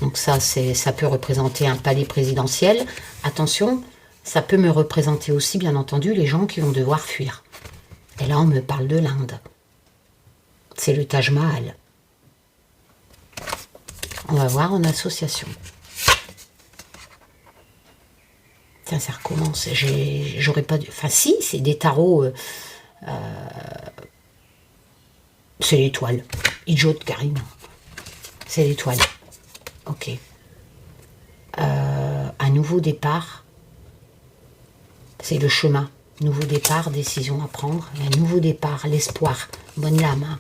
Donc ça peut représenter un palais présidentiel. Attention, ça peut me représenter aussi, bien entendu, les gens qui vont devoir fuir. Et là, on me parle de l'Inde. C'est le Taj Mahal. On va voir en association. Tiens, ça recommence. J'aurais pas dû... Enfin, si, c'est des tarots... c'est l'étoile. Idiot, carrément. C'est l'étoile. Ok. Un nouveau départ. C'est le chemin. Nouveau départ, décision à prendre. Un nouveau départ, l'espoir. Bonne lame. Hein.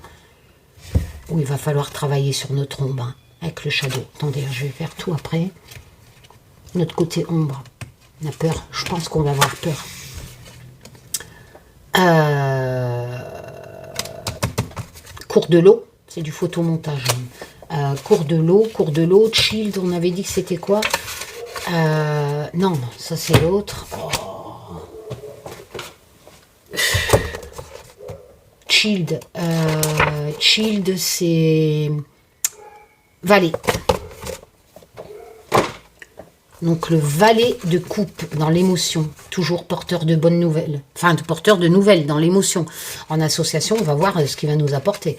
Où il va falloir travailler sur notre ombre. Hein, avec le shadow. Attendez, je vais faire tout après. Notre côté ombre. On a peur. Je pense qu'on va avoir peur. Cours de l'eau. C'est du photomontage. Cours de l'eau. Shield, on avait dit que c'était quoi? Non, ça c'est l'autre. Oh. Shield. Shield, c'est... Valet. Donc le valet de coupe dans l'émotion, toujours porteur de bonnes nouvelles, enfin porteur de nouvelles dans l'émotion. En association, on va voir ce qu'il va nous apporter.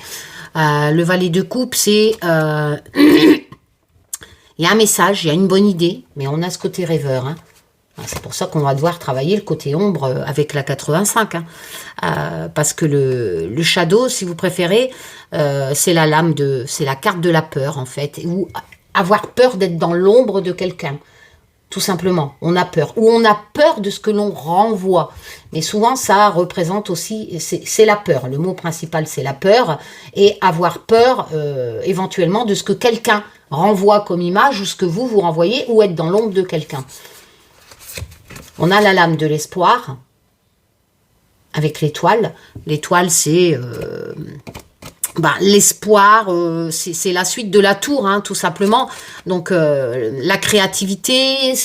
Le valet de coupe, c'est... il y a un message, il y a une bonne idée, mais on a ce côté rêveur. Hein. C'est pour ça qu'on va devoir travailler le côté ombre avec la 85. Hein. Parce que le shadow, si vous préférez, c'est la lame de... C'est la carte de la peur, en fait. Ou avoir peur d'être dans l'ombre de quelqu'un. Tout simplement, on a peur. Ou on a peur de ce que l'on renvoie. Mais souvent, ça représente aussi... C'est la peur. Le mot principal, c'est la peur. Et avoir peur, éventuellement, de ce que quelqu'un renvoie comme image, ou ce que vous renvoyez, ou être dans l'ombre de quelqu'un. On a la lame de l'espoir, avec l'étoile. L'étoile, c'est... l'espoir, c'est la suite de la tour, hein, tout simplement. Donc, la créativité,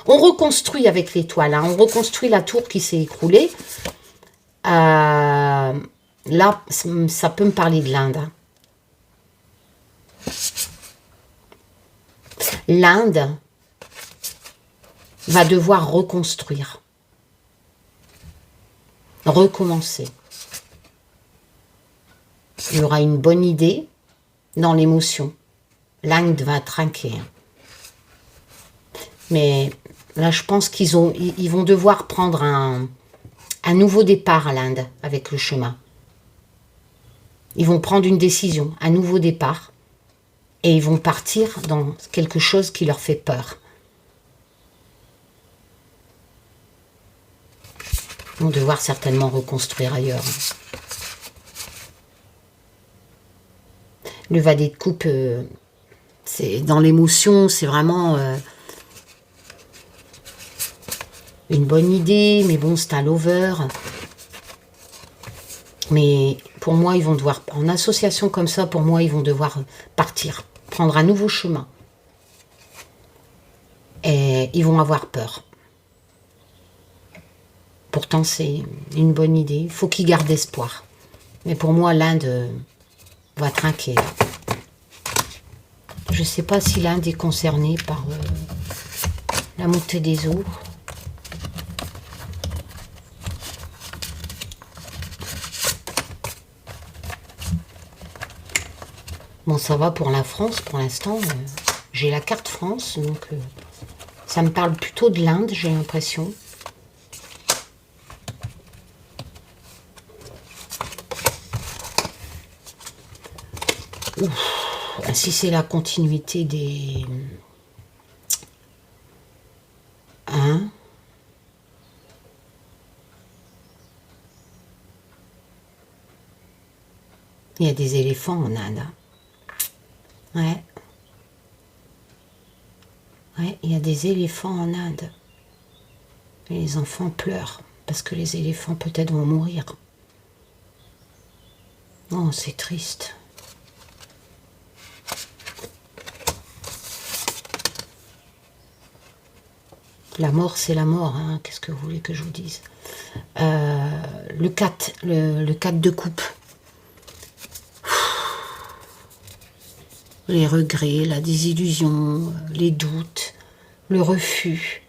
on reconstruit avec l'étoile. Hein, on reconstruit la tour qui s'est écroulée. Là, ça peut me parler de l'Inde. Hein. L'Inde va devoir reconstruire. Recommencer. Il y aura une bonne idée dans l'émotion. L'Inde va trinquer. Mais là, je pense qu'ils vont devoir prendre un nouveau départ à l'Inde avec le chemin. Ils vont prendre une décision, un nouveau départ. Et ils vont partir dans quelque chose qui leur fait peur. Ils vont devoir certainement reconstruire ailleurs. Le valet de coupe, c'est dans l'émotion, c'est vraiment une bonne idée, mais bon, c'est un lover. Mais pour moi, ils vont devoir, en association comme ça, pour moi, ils vont devoir partir, prendre un nouveau chemin. Et ils vont avoir peur. Pourtant, c'est une bonne idée. Il faut qu'ils gardent espoir. Mais pour moi, l'Inde va trinquer. Je ne sais pas si l'Inde est concernée par la montée des eaux. Bon, ça va pour la France, pour l'instant. J'ai la carte France, donc ça me parle plutôt de l'Inde, j'ai l'impression. Si c'est la continuité des... Hein? Il y a des éléphants en Inde. Ouais. Ouais, il y a des éléphants en Inde. Et les enfants pleurent parce que les éléphants peut-être vont mourir. Oh, c'est triste. La mort, c'est la mort. Hein. Qu'est-ce que vous voulez que je vous dise? Le 4, le 4 de coupe. Les regrets, la désillusion, les doutes, le refus.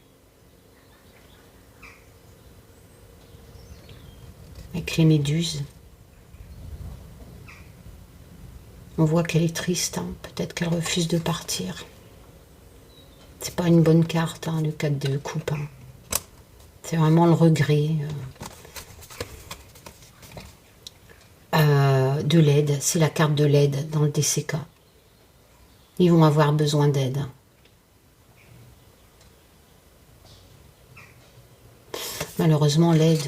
Avec les méduses. On voit qu'elle est triste, hein. Peut-être qu'elle refuse de partir. C'est pas une bonne carte, hein, le 4 de coupe. Hein. C'est vraiment le regret de l'aide. C'est la carte de l'aide dans le DCK. Ils vont avoir besoin d'aide. Malheureusement, l'aide,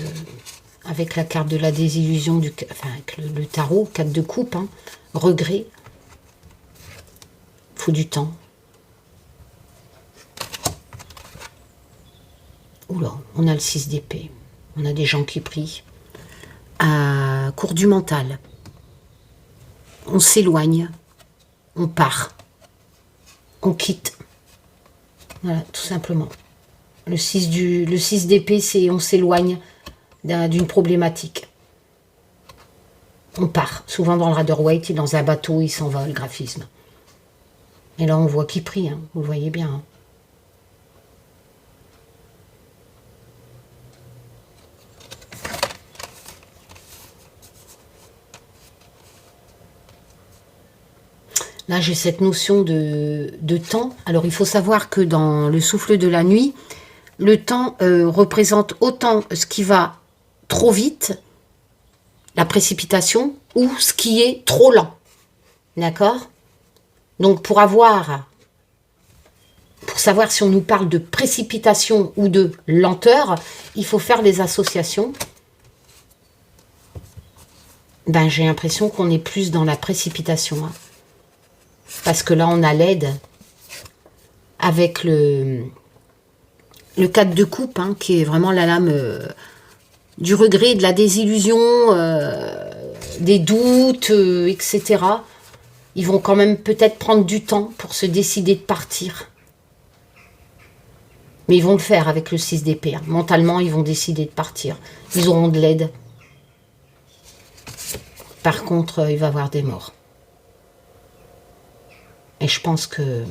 avec la carte de la désillusion, enfin avec le tarot, 4 de coupe, hein, regret, faut du temps. Oula, on a le 6 d'épée. On a des gens qui prient. À court du mental. On s'éloigne. On part. On quitte. Voilà, tout simplement. Le 6 d'épée, c'est on s'éloigne d'une problématique. On part. Souvent dans le Rider-Waite, dans un bateau, il s'en va, le graphisme. Et là, on voit qui prie, hein, vous le voyez bien. Hein. Là, j'ai cette notion de temps. Alors, il faut savoir que dans le souffle de la nuit, le temps représente autant ce qui va trop vite, la précipitation, ou ce qui est trop lent. D'accord? Donc, pour savoir si on nous parle de précipitation ou de lenteur, il faut faire des associations. Ben, j'ai l'impression qu'on est plus dans la précipitation. Hein. Parce que là, on a l'aide avec le 4 de coupe, hein, qui est vraiment la lame du regret, de la désillusion, des doutes, etc. Ils vont quand même peut-être prendre du temps pour se décider de partir. Mais ils vont le faire avec le 6 d'épée. Hein. Mentalement, ils vont décider de partir. Ils auront de l'aide. Par contre, il va y avoir des morts. Et je pense que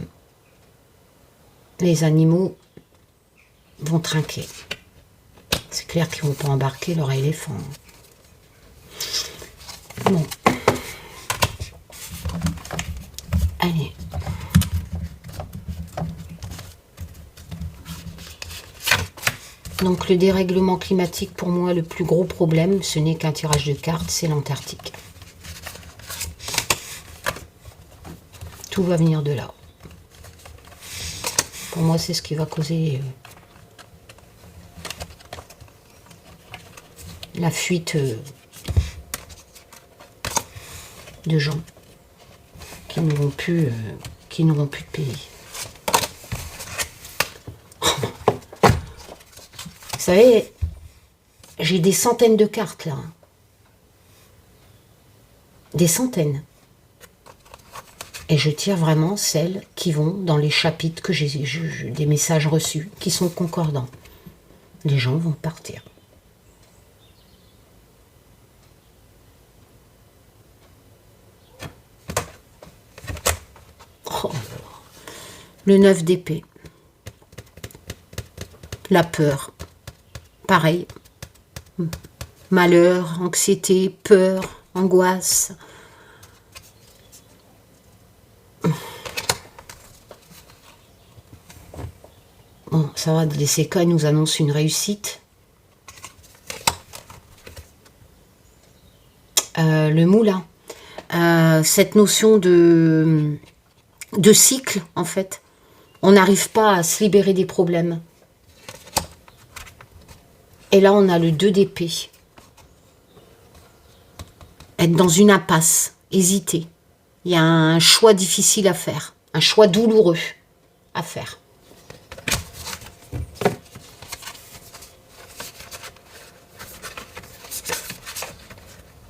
les animaux vont trinquer. C'est clair qu'ils ne vont pas embarquer leur éléphant. Bon. Allez. Donc le dérèglement climatique, pour moi, le plus gros problème, ce n'est qu'un tirage de cartes, c'est l'Antarctique. Tout va venir de là. Pour moi, c'est ce qui va causer la fuite de gens qui n'auront plus de pays. Vous savez, j'ai des centaines de cartes là. Des centaines. Et je tire vraiment celles qui vont dans les chapitres que j'ai des messages reçus, qui sont concordants. Les gens vont partir. Oh. Le 9 d'épée. La peur. Pareil. Malheur, anxiété, peur, angoisse. Bon, ça va, les DCK nous annoncent une réussite. Le moulin. Cette notion de cycle, en fait. On n'arrive pas à se libérer des problèmes. Et là, on a le 2 d'épée. Être dans une impasse, hésiter. Il y a un choix difficile à faire. Un choix douloureux à faire.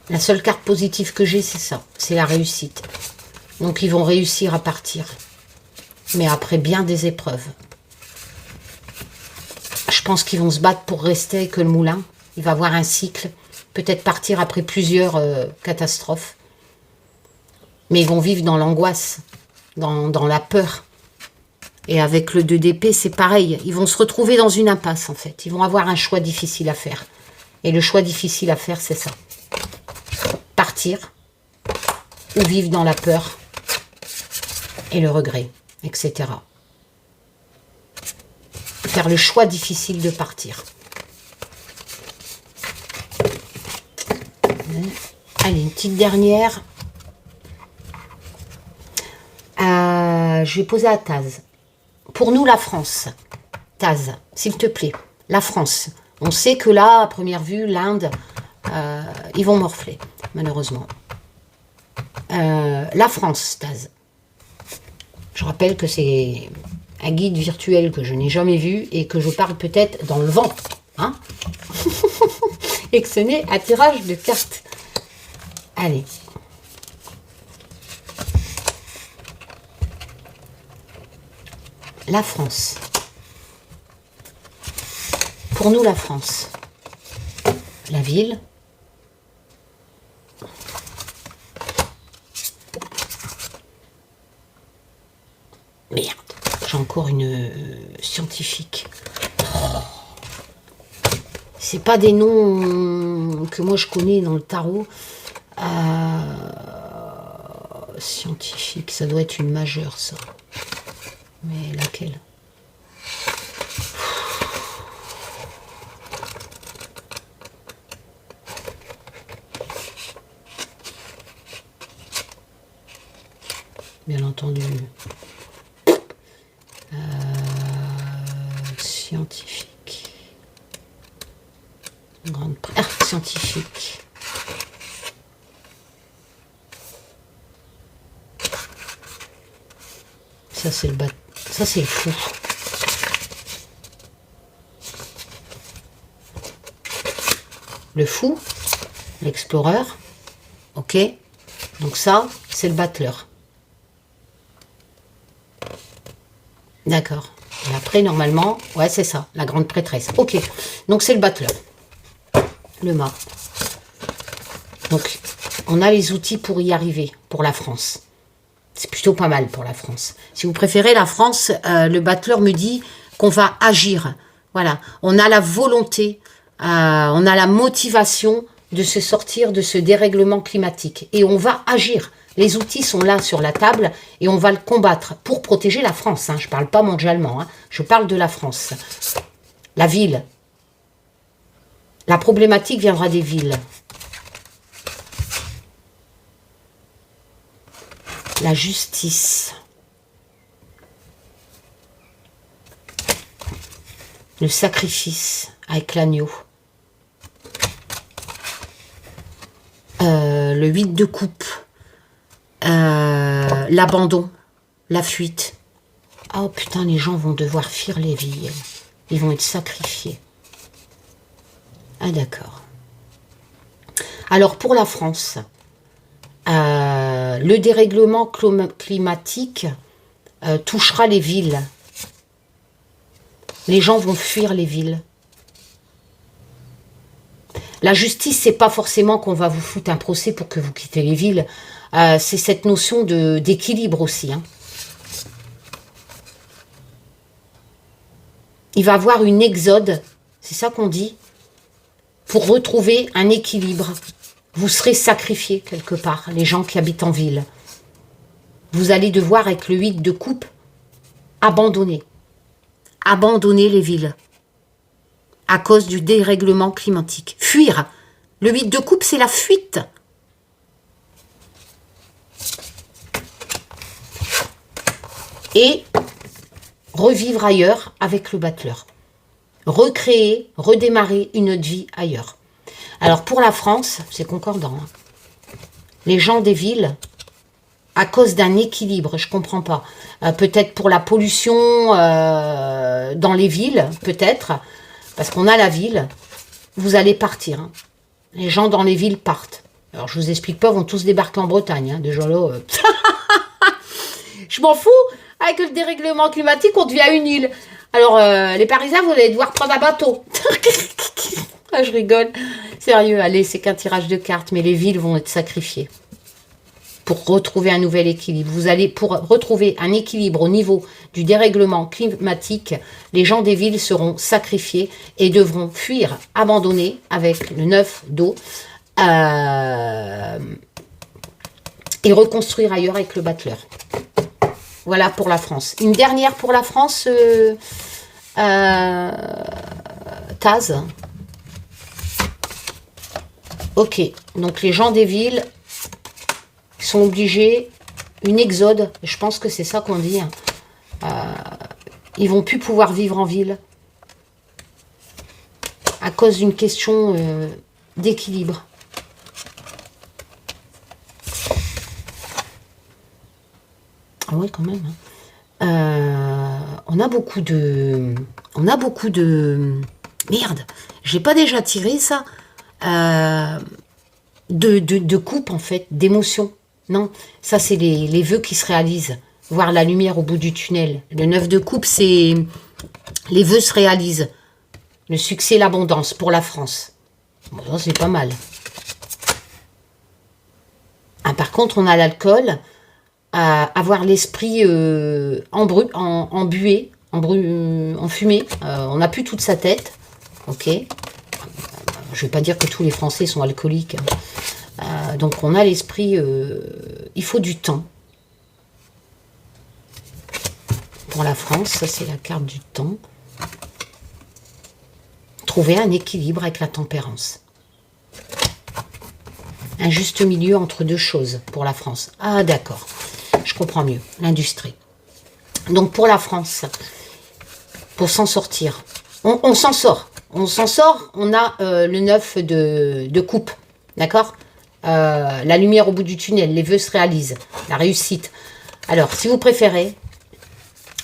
La seule carte positive que j'ai, c'est ça. C'est la réussite. Donc, ils vont réussir à partir. Mais après bien des épreuves. Je pense qu'ils vont se battre pour rester avec le moulin. Il va y avoir un cycle. Peut-être partir après plusieurs catastrophes. Mais ils vont vivre dans l'angoisse. Dans la peur. Et avec le 2 d'épée, c'est pareil. Ils vont se retrouver dans une impasse, en fait. Ils vont avoir un choix difficile à faire. Et le choix difficile à faire, c'est ça. Partir ou vivent dans la peur et le regret, etc. Faire le choix difficile de partir. Allez, une petite dernière. Je vais poser à Taz. Pour nous, la France. Taz, s'il te plaît. La France. On sait que là, à première vue, l'Inde, ils vont morfler, malheureusement. La France, Taz. Je rappelle que c'est un guide virtuel que je n'ai jamais vu et que je parle peut-être dans le vent. Hein. Et que ce n'est un tirage de cartes. Allez. La France. Pour nous, la France. La ville. Merde, j'ai encore une scientifique. C'est pas des noms que moi je connais dans le tarot. Scientifique, ça doit être une majeure, ça. Mais laquelle? Bien entendu. Scientifique. Grande... Ah, scientifique. Ça, c'est le bat... Ça, c'est le fou. Le fou, l'explorer. Ok. Donc ça, c'est le battleur. D'accord. Et après, normalement, ouais, c'est ça, la grande prêtresse. Ok. Donc, c'est le battleur. Le mât. Donc, on a les outils pour y arriver, pour la France. C'est plutôt pas mal pour la France. Si vous préférez la France, le battleur me dit qu'on va agir. Voilà. On a la volonté, on a la motivation de se sortir de ce dérèglement climatique. Et on va agir. Les outils sont là sur la table et on va le combattre pour protéger la France. Hein. Je ne parle pas mondialement, hein. Je parle de la France. La ville. La problématique viendra des villes. La justice. Le sacrifice avec l'agneau. Le 8 de coupe. L'abandon. La fuite. Oh putain, les gens vont devoir fuir les villes. Ils vont être sacrifiés. Ah d'accord. Alors pour la France, le dérèglement climatique touchera les villes. Les gens vont fuir les villes. La justice, c'est pas forcément qu'on va vous foutre un procès pour que vous quittez les villes. C'est cette notion d'équilibre aussi. Hein. Il va y avoir une exode, c'est ça qu'on dit, pour retrouver un équilibre. Vous serez sacrifiés quelque part, les gens qui habitent en ville. Vous allez devoir, avec le 8 de coupe, abandonner. Abandonner les villes. À cause du dérèglement climatique. Fuir. Le 8 de coupe, c'est la fuite. Et revivre ailleurs avec le battleur. Recréer, redémarrer une autre vie ailleurs. Alors pour la France, c'est concordant. Hein. Les gens des villes, à cause d'un équilibre, je ne comprends pas. Peut-être pour la pollution dans les villes, peut-être. Parce qu'on a la ville, vous allez partir. Hein. Les gens dans les villes partent. Alors je vous explique pas, vont tous débarquer en Bretagne. Hein. Déjà là, je m'en fous. Avec le dérèglement climatique, on devient une île. Alors, les Parisiens, vous allez devoir prendre un bateau. Ah, je rigole. Sérieux, allez, c'est qu'un tirage de cartes, mais les villes vont être sacrifiées. Pour retrouver un nouvel équilibre. Vous allez, pour retrouver un équilibre au niveau du dérèglement climatique, les gens des villes seront sacrifiés et devront fuir, abandonner avec le 9 d'eau. et reconstruire ailleurs avec le battleur. Voilà pour la France. Une dernière pour la France, Taz. Ok, donc les gens des villes sont obligés, une exode, je pense que c'est ça qu'on dit, hein. Ils vont plus pouvoir vivre en ville à cause d'une question d'équilibre. Ah ouais, quand même. Hein. On a beaucoup de... Merde, j'ai pas déjà tiré ça de coupe, en fait, d'émotion. Non, ça, c'est les vœux qui se réalisent. Voir la lumière au bout du tunnel. Le 9 de coupe, c'est... Les vœux se réalisent. Le succès, l'abondance pour la France. Bon, ça, c'est pas mal. Ah, par contre, on a l'alcool... avoir l'esprit en buée, en fumée. On n'a plus toute sa tête. Ok. Je ne vais pas dire que tous les Français sont alcooliques. Donc on a l'esprit... il faut du temps. Pour la France, ça c'est la carte du temps. Trouver un équilibre avec la tempérance. Un juste milieu entre deux choses pour la France. Ah d'accord. Je comprends mieux. L'industrie. Donc pour la France, pour s'en sortir, on s'en sort. On s'en sort, on a le 9 de coupe. D'accord, la lumière au bout du tunnel, les vœux se réalisent. La réussite. Alors, si vous préférez,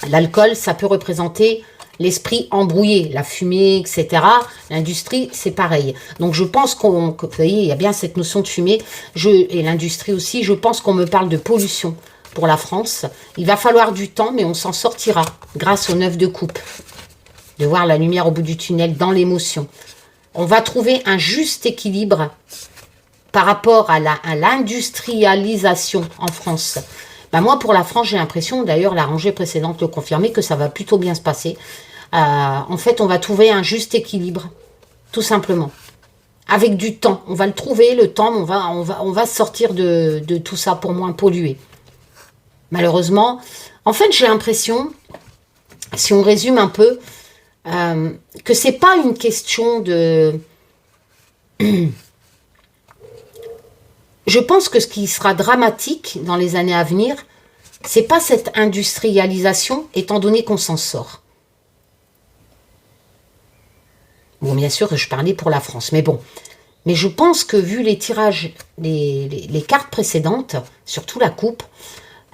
l'alcool, ça peut représenter l'esprit embrouillé, la fumée, etc. L'industrie, c'est pareil. Donc, je pense vous voyez, il y a bien cette notion de fumée. Et l'industrie aussi, je pense qu'on me parle de pollution. Pour la France, il va falloir du temps, mais on s'en sortira grâce au 9 de coupe. De voir la lumière au bout du tunnel dans l'émotion. On va trouver un juste équilibre par rapport à l'industrialisation en France. Ben moi, pour la France, j'ai l'impression, d'ailleurs, la rangée précédente le confirmait, que ça va plutôt bien se passer. En fait, on va trouver un juste équilibre, tout simplement. Avec du temps. On va le trouver, le temps, on va sortir de tout ça pour moins polluer. Malheureusement, en fait, j'ai l'impression, si on résume un peu, que c'est pas une question de... Je pense que ce qui sera dramatique dans les années à venir, c'est pas cette industrialisation, étant donné qu'on s'en sort. Bon, bien sûr, je parlais pour la France, mais bon. Mais je pense que vu les tirages, les cartes précédentes, surtout la coupe,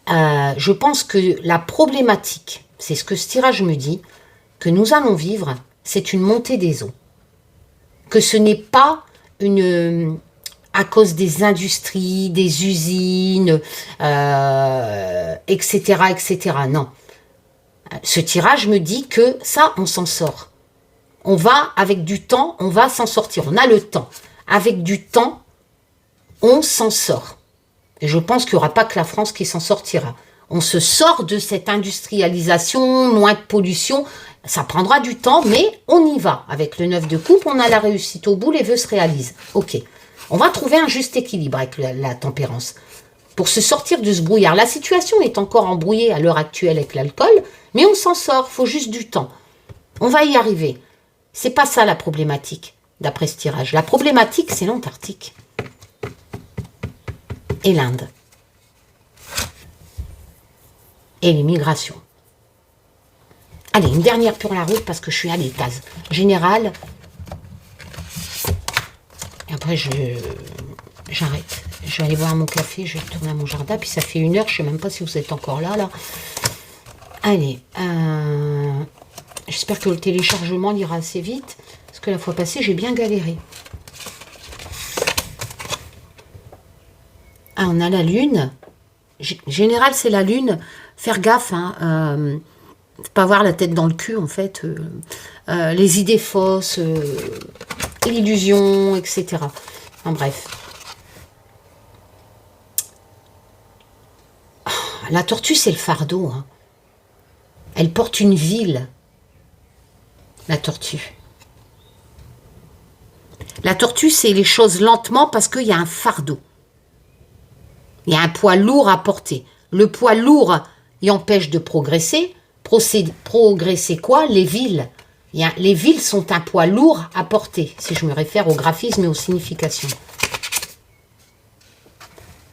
je pense que la problématique, c'est ce que ce tirage me dit, que nous allons vivre, c'est une montée des eaux. Que ce n'est pas à cause des industries, des usines, etc., etc. Non. Ce tirage me dit que ça, on s'en sort. On va, avec du temps, on va s'en sortir. On a le temps. Avec du temps, on s'en sort. Et je pense qu'il n'y aura pas que la France qui s'en sortira. On se sort de cette industrialisation, moins de pollution. Ça prendra du temps, mais on y va. Avec le 9 de coupe, on a la réussite au bout, les vœux se réalisent. Ok. On va trouver un juste équilibre avec la tempérance. Pour se sortir de ce brouillard. La situation est encore embrouillée à l'heure actuelle avec l'alcool, mais on s'en sort. Il faut juste du temps. On va y arriver. C'est pas ça la problématique, d'après ce tirage. La problématique, c'est l'Antarctique. Et l'Inde. Et l'immigration. Allez, une dernière pour la route parce que je suis à l'étage général. Et après, j'arrête. Je vais aller boire mon café, je vais retourner à mon jardin. Puis ça fait 1 heure, je ne sais même pas si vous êtes encore là. Allez. J'espère que le téléchargement ira assez vite. Parce que la fois passée, j'ai bien galéré. Ah, on a la lune. Général, c'est la lune. Faire gaffe, hein. Pas avoir la tête dans le cul, en fait. Les idées fausses, l'illusion, etc. Enfin, bref. La tortue, c'est le fardeau. Hein. Elle porte une ville, la tortue. La tortue, c'est les choses lentement parce qu'il y a un fardeau. Il y a un poids lourd à porter. Le poids lourd, il empêche de progresser. Progresser quoi? Les villes. Les villes sont un poids lourd à porter, si je me réfère au graphisme et aux significations.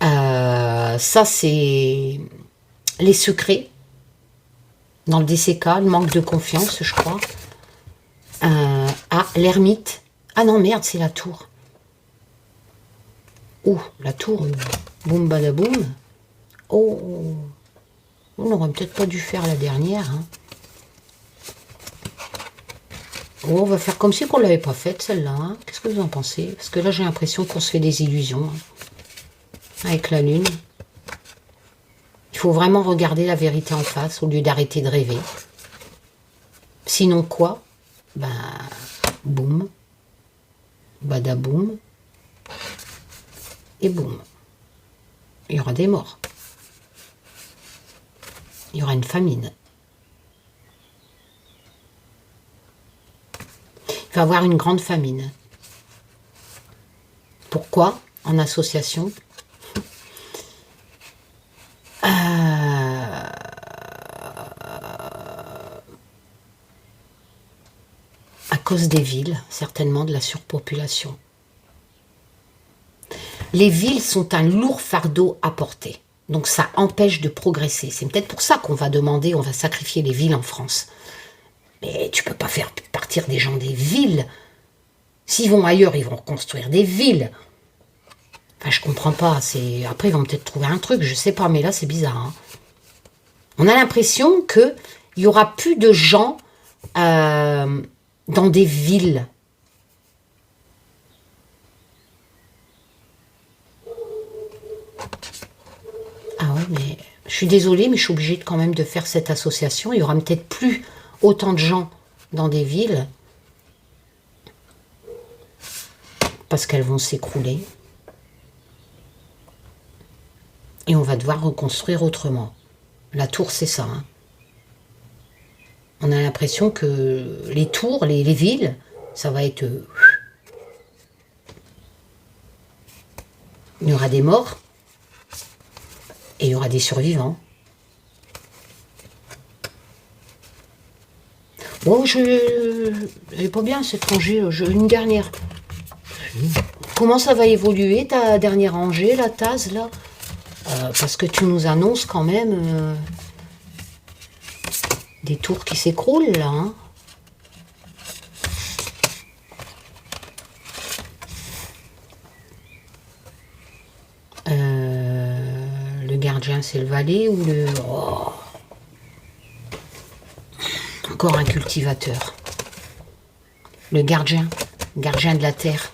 Ça, c'est les secrets. Dans le DCK, le manque de confiance, je crois. L'ermite. Ah non, merde, c'est la tour. Oh, la tour. Boum, badaboum. Oh, on n'aurait peut-être pas dû faire la dernière. Hein. Oh, on va faire comme si on ne l'avait pas faite, celle-là. Hein. Qu'est-ce que vous en pensez? Parce que là, j'ai l'impression qu'on se fait des illusions. Hein, avec la lune. Il faut vraiment regarder la vérité en face au lieu d'arrêter de rêver. Sinon quoi? Ben, boum. Badaboum. Et boum. Il y aura des morts. Il y aura une famine. Il va y avoir une grande famine. Pourquoi? En association. À cause des villes, certainement de la surpopulation. Les villes sont un lourd fardeau à porter. Donc ça empêche de progresser. C'est peut-être pour ça qu'on va demander, on va sacrifier les villes en France. Mais tu peux pas faire partir des gens des villes. S'ils vont ailleurs, ils vont construire des villes. Enfin, je comprends pas. Après, ils vont peut-être trouver un truc, je sais pas, mais là, c'est bizarre. Hein. On a l'impression qu'il y aura plus de gens dans des villes. Ah ouais, mais je suis désolée, mais je suis obligée quand même de faire cette association. Il y aura peut-être plus autant de gens dans des villes parce qu'elles vont s'écrouler. Et on va devoir reconstruire autrement. La tour, c'est ça. Hein. On a l'impression que les tours, les villes, ça va être... Il y aura des morts et il y aura des survivants. Oh, je pas bien cette rangée. Une dernière. Comment ça va évoluer ta dernière rangée, la tasse, là? Parce que tu nous annonces quand même des tours qui s'écroulent, là. Hein. Le gardien, c'est le valet ou le... Oh. Encore un cultivateur. Le gardien de la terre.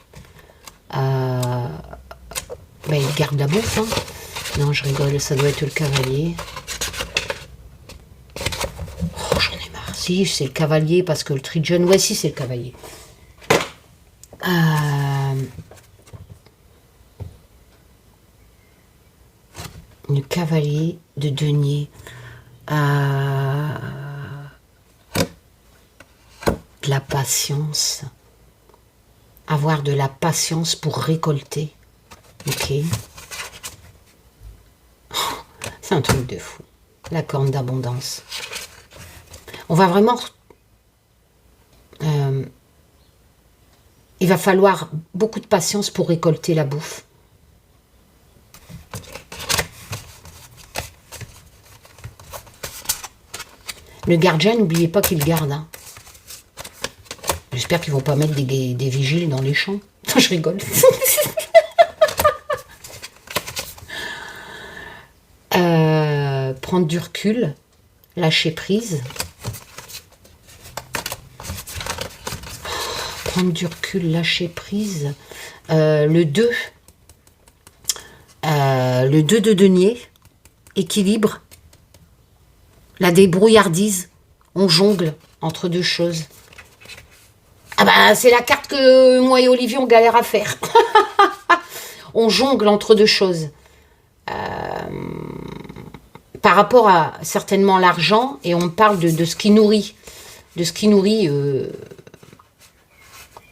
Ben, il garde la bouffe. Hein. Non, je rigole, ça doit être le cavalier. Oh, j'en ai marre. Si, c'est le cavalier parce que le Trijon... Ouais, si, c'est le cavalier. Le cavalier de denier. De la patience. Avoir de la patience pour récolter. Ok. C'est un truc de fou. La corne d'abondance. On va vraiment... il va falloir beaucoup de patience pour récolter la bouffe. Le gardien, n'oubliez pas qu'il garde. Hein. J'espère qu'ils vont pas mettre des vigiles dans les champs. Je rigole. Prendre du recul, lâcher prise. Prendre du recul, lâcher prise. Le 2. Le 2 de denier. Équilibre. La débrouillardise. On jongle entre deux choses. Ah bah, c'est la carte que moi et Olivier, on galère à faire. On jongle entre deux choses. Par rapport à, certainement, l'argent, et on parle de ce qui nourrit. De ce qui nourrit.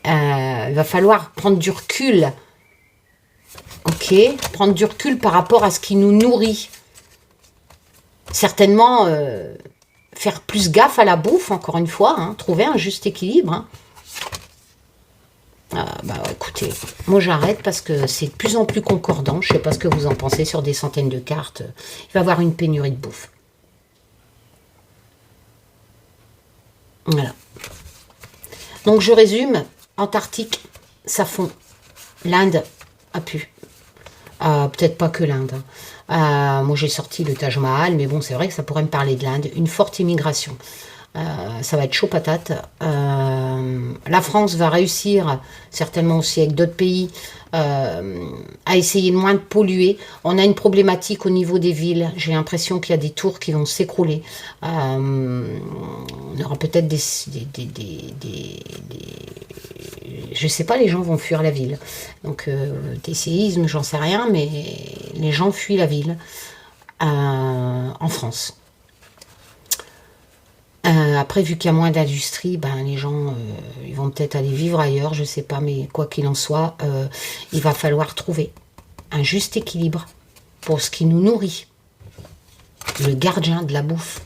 Il va falloir prendre du recul. Ok. Ok, prendre du recul par rapport à ce qui nous nourrit. Certainement, faire plus gaffe à la bouffe, encore une fois, hein, trouver un juste équilibre. Hein. Bah écoutez, moi j'arrête parce que c'est de plus en plus concordant. Je ne sais pas ce que vous en pensez sur des centaines de cartes. Il va y avoir une pénurie de bouffe. Voilà. Donc je résume, Antarctique, ça fond. L'Inde a pu. Peut-être pas que l'Inde. Moi j'ai sorti le Taj Mahal, mais bon c'est vrai que ça pourrait me parler de l'Inde. Une forte immigration. Ça va être chaud patate. La France va réussir, certainement aussi avec d'autres pays, à essayer de moins de polluer. On a une problématique au niveau des villes. J'ai l'impression qu'il y a des tours qui vont s'écrouler. On aura peut-être je sais pas, les gens vont fuir la ville. Donc des séismes, j'en sais rien, mais les gens fuient la ville en France. Après, vu qu'il y a moins d'industrie, ben, les gens ils vont peut-être aller vivre ailleurs, je sais pas, mais quoi qu'il en soit, il va falloir trouver un juste équilibre pour ce qui nous nourrit. Le gardien de la bouffe.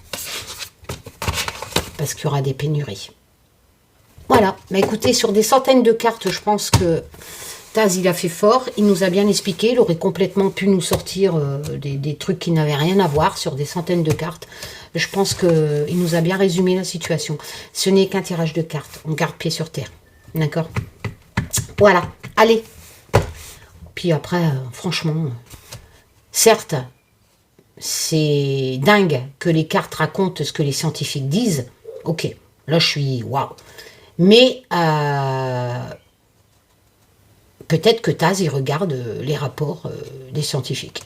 Parce qu'il y aura des pénuries. Voilà, mais écoutez, sur des centaines de cartes, je pense que Taz, il a fait fort, il nous a bien expliqué, il aurait complètement pu nous sortir des trucs qui n'avaient rien à voir sur des centaines de cartes. Je pense qu'il nous a bien résumé la situation. Ce n'est qu'un tirage de cartes, on garde pied sur terre, d'accord? Voilà, allez. Puis après, franchement, certes, c'est dingue que les cartes racontent ce que les scientifiques disent. Ok, là je suis waouh. Mais peut-être que Taz, il regarde les rapports des scientifiques.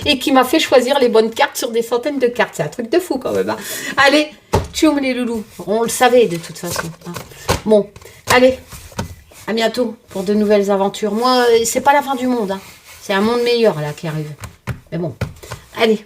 Et qui m'a fait choisir les bonnes cartes sur des centaines de cartes. C'est un truc de fou quand même. Hein. Allez, tchoum les loulous. On le savait de toute façon. Hein. Bon, allez, à bientôt pour de nouvelles aventures. Moi, c'est pas la fin du monde. Hein. C'est un monde meilleur là qui arrive. Mais bon, allez.